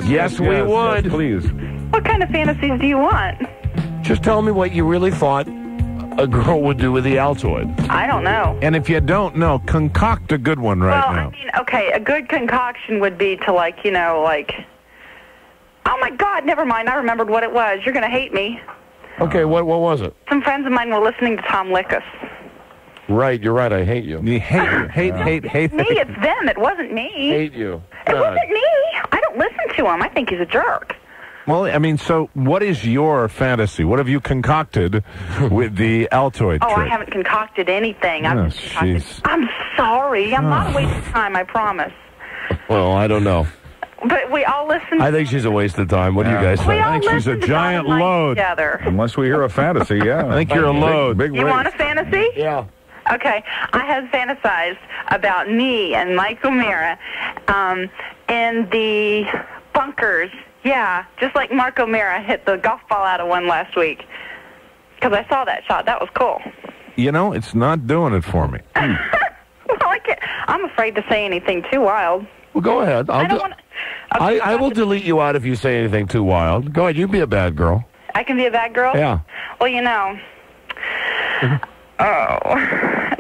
Yes, we would. Please. What kind of fantasies do you want? Just tell me what you really thought a girl would do with the Altoid? I don't know. And if you don't know, concoct a good one right now. I mean, okay, a good concoction would be to, like, you know, like, oh, my God, never mind. I remembered what it was. You're going to hate me. Okay, what was it? Some friends of mine were listening to Tom Likas. Right, you're right. I hate you. You hate you. Hate. Me, it's them. It wasn't me. Hate you. It wasn't me. I don't listen to him. I think he's a jerk. Well, I mean, so what is your fantasy? What have you concocted with the Altoid Oh, trick? I haven't concocted anything. Oh, jeez. I'm sorry. I'm not a waste of time, I promise. Well, I don't know. But we all listen. I think she's a waste of time. What do you guys think? I think she's a giant load. Together. Unless we hear a fantasy, yeah. I think you're a load. Big You want a fantasy? Yeah. Okay. I have fantasized about me and Mike O'Meara in the bunkers. Yeah, just like Mark O'Meara hit the golf ball out of one last week. Because I saw that shot. That was cool. You know, it's not doing it for me. Well, I can't. I'm afraid to say anything too wild. Well, go ahead. I will delete you out if you say anything too wild. Go ahead. You be a bad girl. I can be a bad girl? Yeah. Well, you know.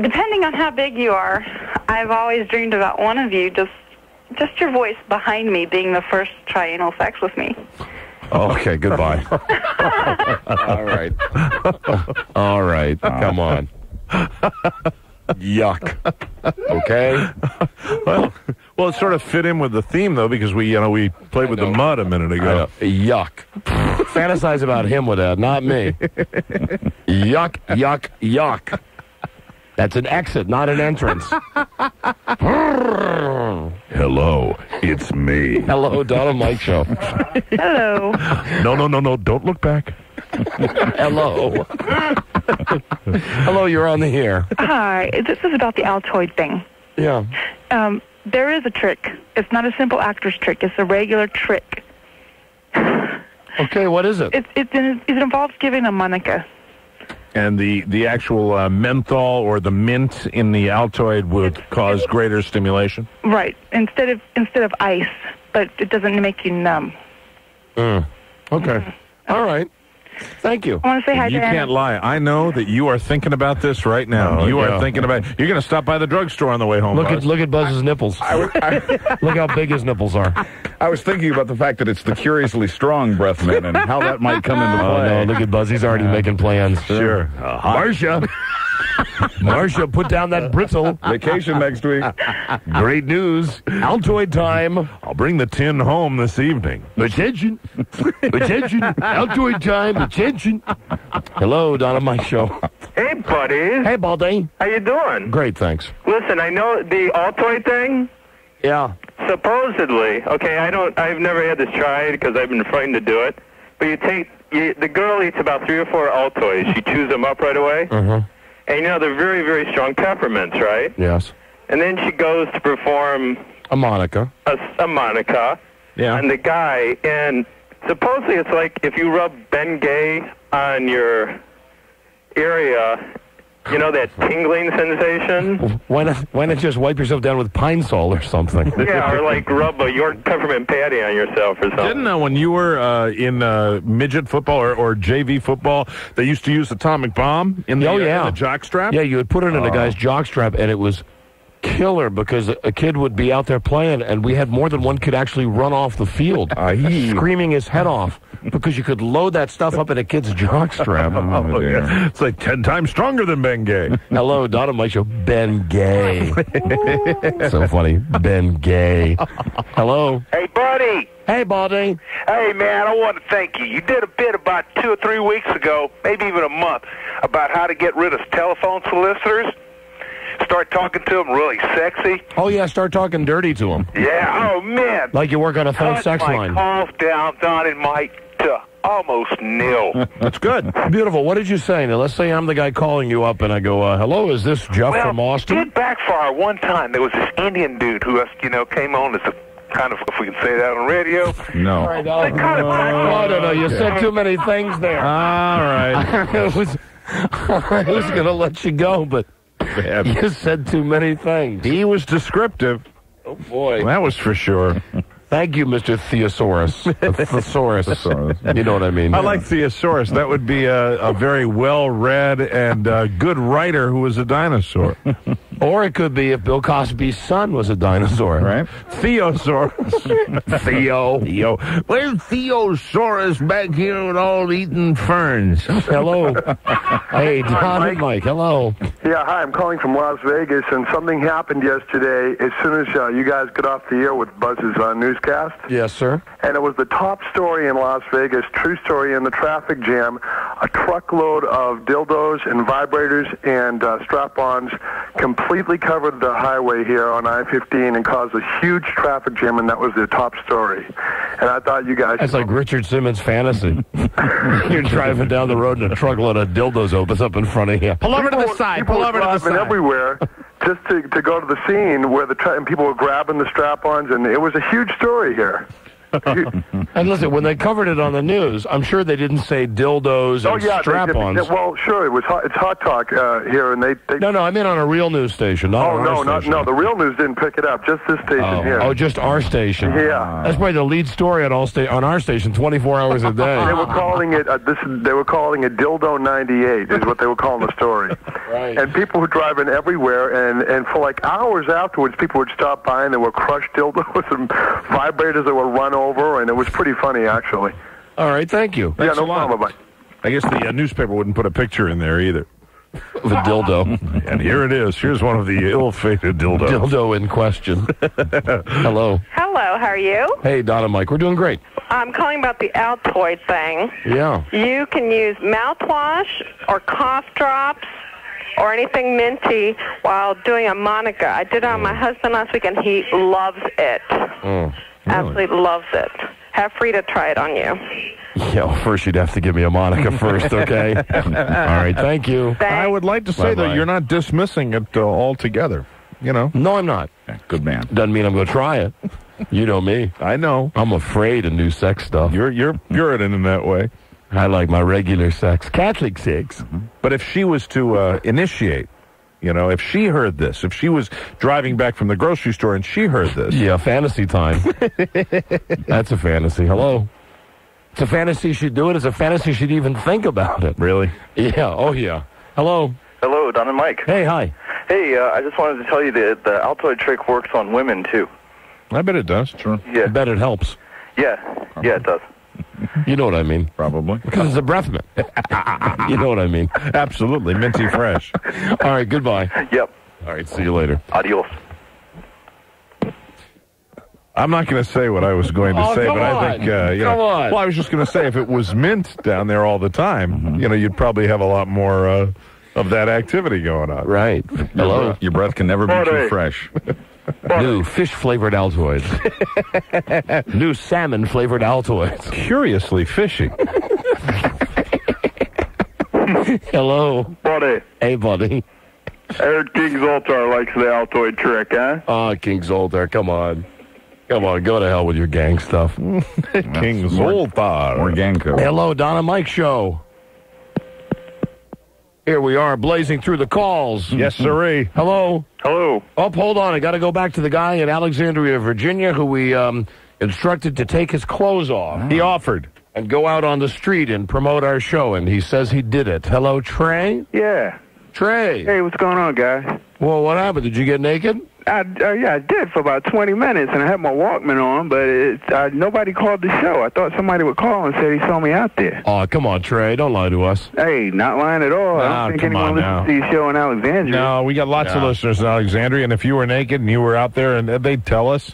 Depending on how big you are, I've always dreamed about one of you just your voice behind me being the first to try anal sex with me. Okay, goodbye. All right. All right. Come on. Yuck. Okay. Well, it sort of fit in with the theme though, because we played with the mud a minute ago. Yuck. Fantasize about him with that, not me. Yuck, yuck, yuck. That's an exit, not an entrance. Hello, it's me. Hello, Donna Mike Show. Hello. No, don't look back. Hello. Hello, you're on the air. Hi, this is about the Altoid thing. Yeah. There is a trick. It's not a simple actor's trick. It's a regular trick. Okay, what is it? It involves giving a Monica. And the actual menthol or the mint in the Altoid would cause greater stimulation? Right. Instead of ice, but it doesn't make you numb. Okay. All right. Thank you. I want to say hi You to Anna. can't lie. I know that you are thinking about this right now. Oh, you yeah. are thinking about. You're going to stop by the drugstore on the way home. Look at Buzz's nipples. Look how big his nipples are. I was thinking about the fact that it's the curiously strong breath men and how that might come into play. Oh, no, look at Buzz. He's already making plans. Sure. Marcia, put down that brittle. Vacation next week. Great news. Altoid time. I'll bring the tin home this evening. Attention. Attention. Altoid time. Attention. Hello, Donna Mike Show. Hey, buddies. Hey, Baldy. How you doing? Great, thanks. Listen, I know the Altoid thing. Yeah. Supposedly, okay, I've never had this tried because I've been frightened to do it. But the girl eats about 3 or 4 Altoids. She chews them up right away. And, they're very, very strong peppermints, right? Yes. And then she goes to perform a Monica. A Monica. Yeah. And the guy, and supposedly it's like if you rub Bengay on your area, that tingling sensation? Why not just wipe yourself down with Pine Sol or something? Yeah, or like rub a York peppermint patty on yourself or something. Didn't when you were in midget football or JV football, they used to use atomic bomb in the, in the jockstrap? Yeah, you would put it in a guy's jockstrap, and it was killer because a kid would be out there playing, and we had more than one kid actually run off the field screaming his head off because you could load that stuff up in a kid's jockstrap. Yeah. It's like 10 times stronger than Bengay. Hello, Donna Mike Show. Bengay. So funny. Bengay. Hello. Hey, buddy. Hey, Baldy. Hey, man, I want to thank you. You did a bit about 2 or 3 weeks ago, maybe even a month, about how to get rid of telephone solicitors. Start talking to them really sexy. Oh, yeah, start talking dirty to them. Yeah, oh, man. Like you work on a phone sex line. Calls down, Donnie Mike, to almost nil. That's good. Beautiful. What did you say? Now, let's say I'm the guy calling you up, and I go, hello, is this Jeff from Austin? It did backfire one time. There was this Indian dude who, came on as a kind of, if we can say that on radio. No. All right, no, you said too many things there. All right. I was going to let you go, but you said too many things. He was descriptive. Oh, boy. That was for sure. Thank you, Mr. Theosaurus. Thesaurus. You know what I mean? I like Theosaurus. That would be a very well-read and good writer who was a dinosaur. Or it could be if Bill Cosby's son was a dinosaur. Right? Theosaurus. Theo. Where's Theosaurus back here with all eating ferns? Hello. Hey, Don and Mike. Hello. Yeah, hi. I'm calling from Las Vegas, and something happened yesterday as soon as you guys got off the air with Buzz's newscast. Yes, sir. And it was the top story in Las Vegas, true story in the traffic jam. A truckload of dildos and vibrators and strap-ons completely covered the highway here on I-15 and caused a huge traffic jam, and that was the top story. And I thought you guys... That's like Richard Simmons' fantasy. You're driving down the road and a truckload of dildos opens up in front of you. Pull over to the side. Pull over to the side. Everywhere just to go to the scene where and people were grabbing the strap-ons, and it was a huge story here. And listen, when they covered it on the news, I'm sure they didn't say dildos and strap-ons. Well, sure, it's Hot Talk here, and they... No, I mean on a real news station, not on our station. No, the real news didn't pick it up, just this station here. Oh, just our station. Yeah. That's probably the lead story on our station, 24 hours a day. They were calling it, they were calling it Dildo 98, is what they were calling the story. Right. And people were driving everywhere, and for like hours afterwards, people would stop by, and there were crushed dildos and vibrators that were run over, and it was pretty funny, actually. All right, thank you. Yeah, no problem. Bye. I guess the newspaper wouldn't put a picture in there either. Of a dildo. And here it is. Here's one of the ill-fated dildos. Dildo in question. Hello. Hello, how are you? Hey, Don and Mike. We're doing great. I'm calling about the Altoid thing. Yeah. You can use mouthwash or cough drops or anything minty while doing a Monica. I did it on my husband last week, and he loves it. Really? Absolutely loves it. Have Frida try it on you. Yeah, well, first you'd have to give me a Monica first, okay? All right, thank you. I would like to say that you're not dismissing it altogether. You know? No, I'm not. Good man. Doesn't mean I'm going to try it. You know me. I know. I'm afraid of new sex stuff. You're Puritan in that way. I like my regular sex. Catholic sex. Mm-hmm. But if she was to initiate, you know, if she heard this, if she was driving back from the grocery store and she heard this. Yeah, fantasy time. That's a fantasy. Hello. It's a fantasy she'd do it. It's a fantasy she'd even think about it. Really? Yeah. Oh, yeah. Hello. Hello, Don and Mike. Hey, hi. Hey, I just wanted to tell you that the Altoid trick works on women, too. I bet it does. Sure. Yeah. I bet it helps. Yeah, it does. You know what I mean. Probably. Because it's a breath mint. You know what I mean. Absolutely. Minty fresh. All right, goodbye. Yep. All right, see you later. Adios. I'm not going to say what I was going to say, but I think, Come on. Well, I was just going to say if it was mint down there all the time, you know, you'd probably have a lot more of that activity going on. Right. Hello. Your breath can never be too fresh. New fish-flavored Altoids. New salmon-flavored Altoids. Curiously fishy. Hello. Buddy. Hey, buddy. Eric King Zoltar likes the Altoid trick, huh? Oh, King Zoltar, come on. Come on, go to hell with your gang stuff. King Zoltar. More gang code. Hello, Don and Mike Show. Here we are, blazing through the calls. Yes, sirree. Hello. Hello. Oh, hold on. I got to go back to the guy in Alexandria, Virginia, who we instructed to take his clothes off. He offered. And go out on the street and promote our show, and he says he did it. Hello, Trey? Yeah. Trey. Hey, what's going on, guys? Well, what happened? Did you get naked? Yeah, I did for about 20 minutes, and I had my Walkman on, but nobody called the show. I thought somebody would call and say he saw me out there. Oh, come on, Trey. Don't lie to us. Hey, not lying at all. I don't think anyone listens to your show in Alexandria. No, we got lots of listeners in Alexandria, and if you were naked and you were out there, and they'd tell us.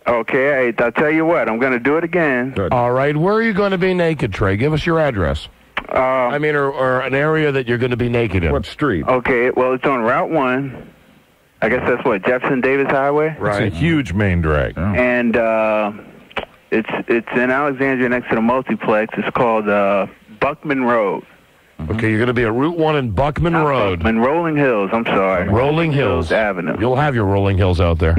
Okay, I'll tell you what. I'm going to do it again. Good. All right. Where are you going to be naked, Trey? Give us your address. Or an area that you're going to be naked in. What street? Okay, well, it's on Route 1. I guess that's what, Jefferson Davis Highway? Right. It's a huge main drag. Oh. And it's in Alexandria next to the multiplex. It's called Buckman Road. Okay, you're going to be at Route 1 in Buckman Road. Buckman, Rolling Hills, I'm sorry. Rolling Hills Avenue. You'll have your Rolling Hills out there.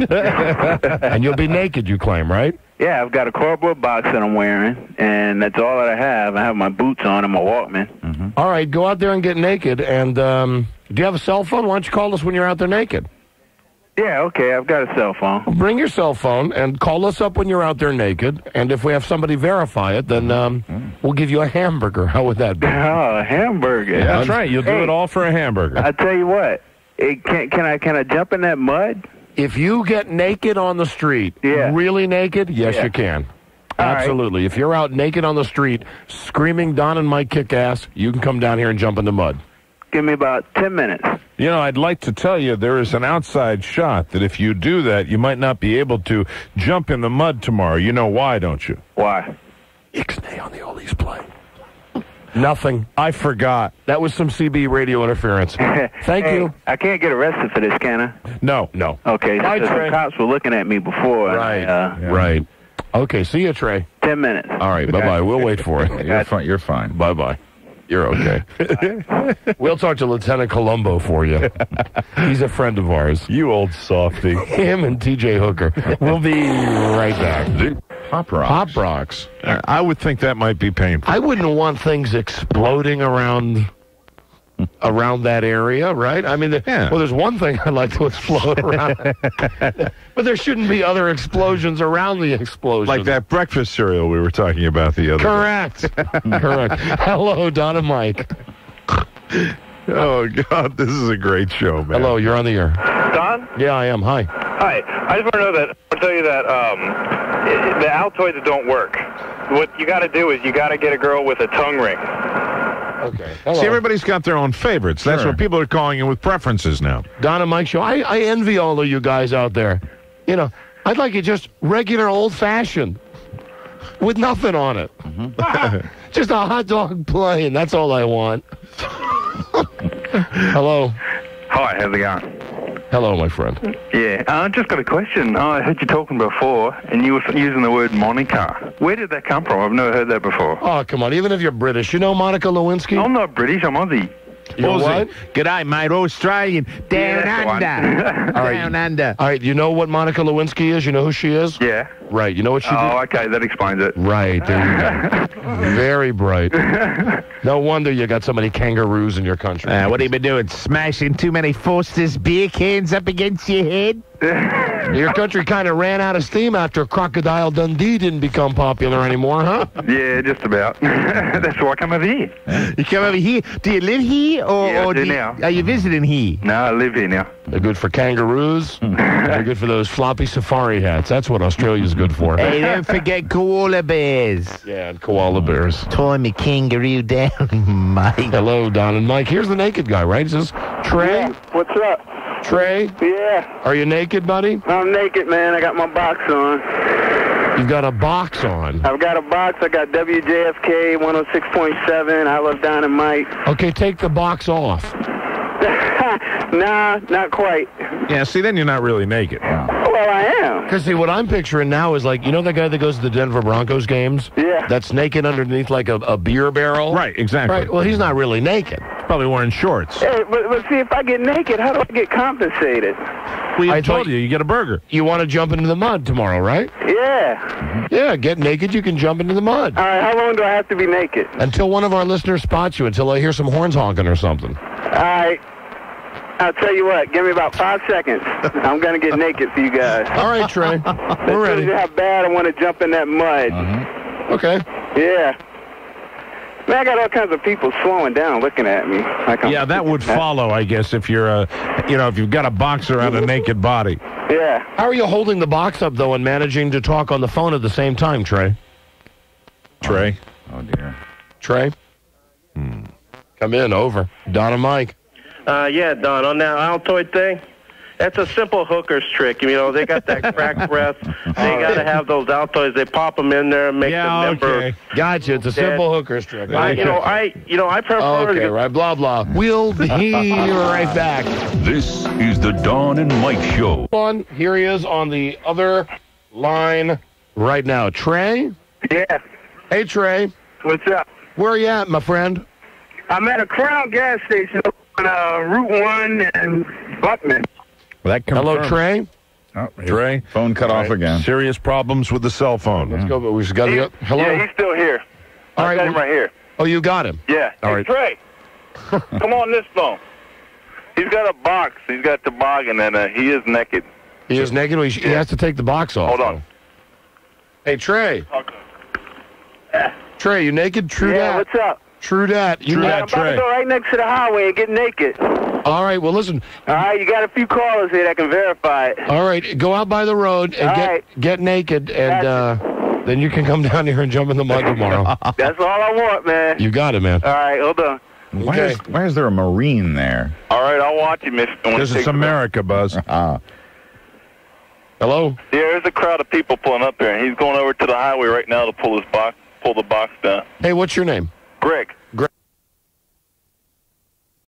And you'll be naked, you claim, right? Yeah, I've got a cardboard box that I'm wearing, and that's all that I have. I have my boots on and my Walkman. Mm-hmm. All right, go out there and get naked. And do you have a cell phone? Why don't you call us when you're out there naked? Yeah, okay, I've got a cell phone. Bring your cell phone and call us up when you're out there naked. And if we have somebody verify it, then we'll give you a hamburger. How would that be? Oh, a hamburger. Yeah, that's right. You'll do it all for a hamburger. I tell you what, can I jump in that mud? If you get naked on the street, really naked, yes, you can. Absolutely. If you're out naked on the street, screaming Don and Mike kick ass, you can come down here and jump in the mud. Give me about 10 minutes. You know, I'd like to tell you there is an outside shot that if you do that, you might not be able to jump in the mud tomorrow. You know why, don't you? Why? Ixnay on the oldies play. Nothing. I forgot. That was some CB radio interference. Thank you. I can't get arrested for this, can I? No. Okay, Bye, so Trey. the cops were looking at me before. Right. Right. Okay, see you, Trey. 10 minutes. All right, bye-bye. We'll wait for it. You're fine. Bye-bye. You're okay. We'll talk to Lieutenant Colombo for you. He's a friend of ours. You old softy. Him and TJ Hooker. We'll be right back. Pop rocks. Pop rocks. I would think that might be painful. I wouldn't want things exploding around that area, right? I mean, well, there's one thing I'd like to explode around, but there shouldn't be other explosions around the explosion. Like that breakfast cereal we were talking about the other Correct. Correct. Hello, Don and Mike. Oh, God, this is a great show, man. Hello, you're on the air. Don? Yeah, I am. Hi. Hi. I just want to know that, I'll tell you that the Altoids don't work. What you got to do is you got to get a girl with a tongue ring. Okay. See, everybody's got their own favorites. That's what people are calling in with preferences now. Don and Mike show. I envy all of you guys out there. You know, I'd like it just regular old-fashioned with nothing on it. Just a hot dog plain. That's all I want. Hello. Hi, how's it going? Hello, my friend. Yeah, I just got a question. I heard you talking before, and you were using the word Monica. Where did that come from? I've never heard that before. Oh, come on. Even if you're British, you know Monica Lewinsky? I'm not British. I'm Aussie. You're what? G'day, mate. Australian. Down under. Down under. All right, you know what Monica Lewinsky is? You know who she is? Yeah. Right. You know what she did? Oh, okay. That explains it. Right. There you go. Very bright. No wonder you got so many kangaroos in your country. What have you been doing? Smashing too many Foster's beer cans up against your head? Your country kind of ran out of steam after Crocodile Dundee didn't become popular anymore, huh? Yeah, just about. That's why I come over here. You come over here? Do you live here, or now. Are you visiting here? No, I live here now. They're good for kangaroos. They're good for those floppy safari hats. That's what Australia's good for. Hey, don't forget koala bears. Yeah, and koala bears. Tie me kangaroo down, mate. Hello, Don and Mike. Here's the naked guy, right? This is Trey. Yeah. What's up? Trey? Yeah. Are you naked, buddy? I'm naked, man. I got my box on. You've got a box on. I've got a box. I got WJFK 106.7. I love Don and Mike. Okay, take the box off. Nah, not quite. Yeah, see, then you're not really naked. Well, I am. Because, see, what I'm picturing now is like, you know that guy that goes to the Denver Broncos games? Yeah. That's naked underneath like a beer barrel? Right, exactly. Right, well, he's not really naked. Probably wearing shorts. Hey, but see, if I get naked, how do I get compensated? Well, I told you get a burger. You want to jump into the mud tomorrow, right? Yeah. Yeah, get naked, you can jump into the mud. All right, how long do I have to be naked? Until one of our listeners spots you, until I hear some horns honking or something. All right. I'll tell you what, give me about 5 seconds. I'm going to get naked for you guys. All right, Trey. We're ready. How bad I want to jump in that mud. Okay. Yeah. Man, I got all kinds of people slowing down looking at me. Yeah, that would follow, I guess, if you're if you've got a box around a naked body. Yeah. How are you holding the box up, though, and managing to talk on the phone at the same time, Trey? Trey? Oh, dear. Trey? Come in, over. Don and Mike. Yeah, Don, on that Altoid thing, that's a simple hooker's trick. You know, they got that crack breath. They got to have those Altoids. They pop them in there and make them member. Okay. Gotcha. It's a simple hooker's trick. I prefer. Okay, right. Blah, blah. We'll be right back. This is the Don and Mike Show. Here he is on the other line right now. Trey? Yeah. Hey, Trey. What's up? Where are you at, my friend? I'm at a Crown gas station on Route 1 and Buckman. Hello, Trey? Oh, Trey? Phone cut off again. Serious problems with the cell phone. Let's go, but we just got to get... Hello? Yeah, he's still here. All right, I got him right here. Oh, you got him? Yeah. All Hey, right. Trey, come on this phone. He's got a box. He's got toboggan, and he is naked. He is naked? Well, he has to take the box off. Hold on. Hey, Trey. Trey, you naked? True Yeah, dat. what's up? True dat. You I'm naked, about to Trey. go right next to the highway and get naked. All right, well, listen. All right, you got a few callers here that can verify it. All right, go out by the road and get naked, and then you can come down here and jump in the mud tomorrow. That's all I want, man. You got it, man. All right, hold on. Why is there a Marine there? All right, I'll watch you, Miss. Because it's America, Buzz. Hello? Yeah, there's a crowd of people pulling up there, and he's going over to the highway right now to pull the box down. Hey, what's your name? Greg.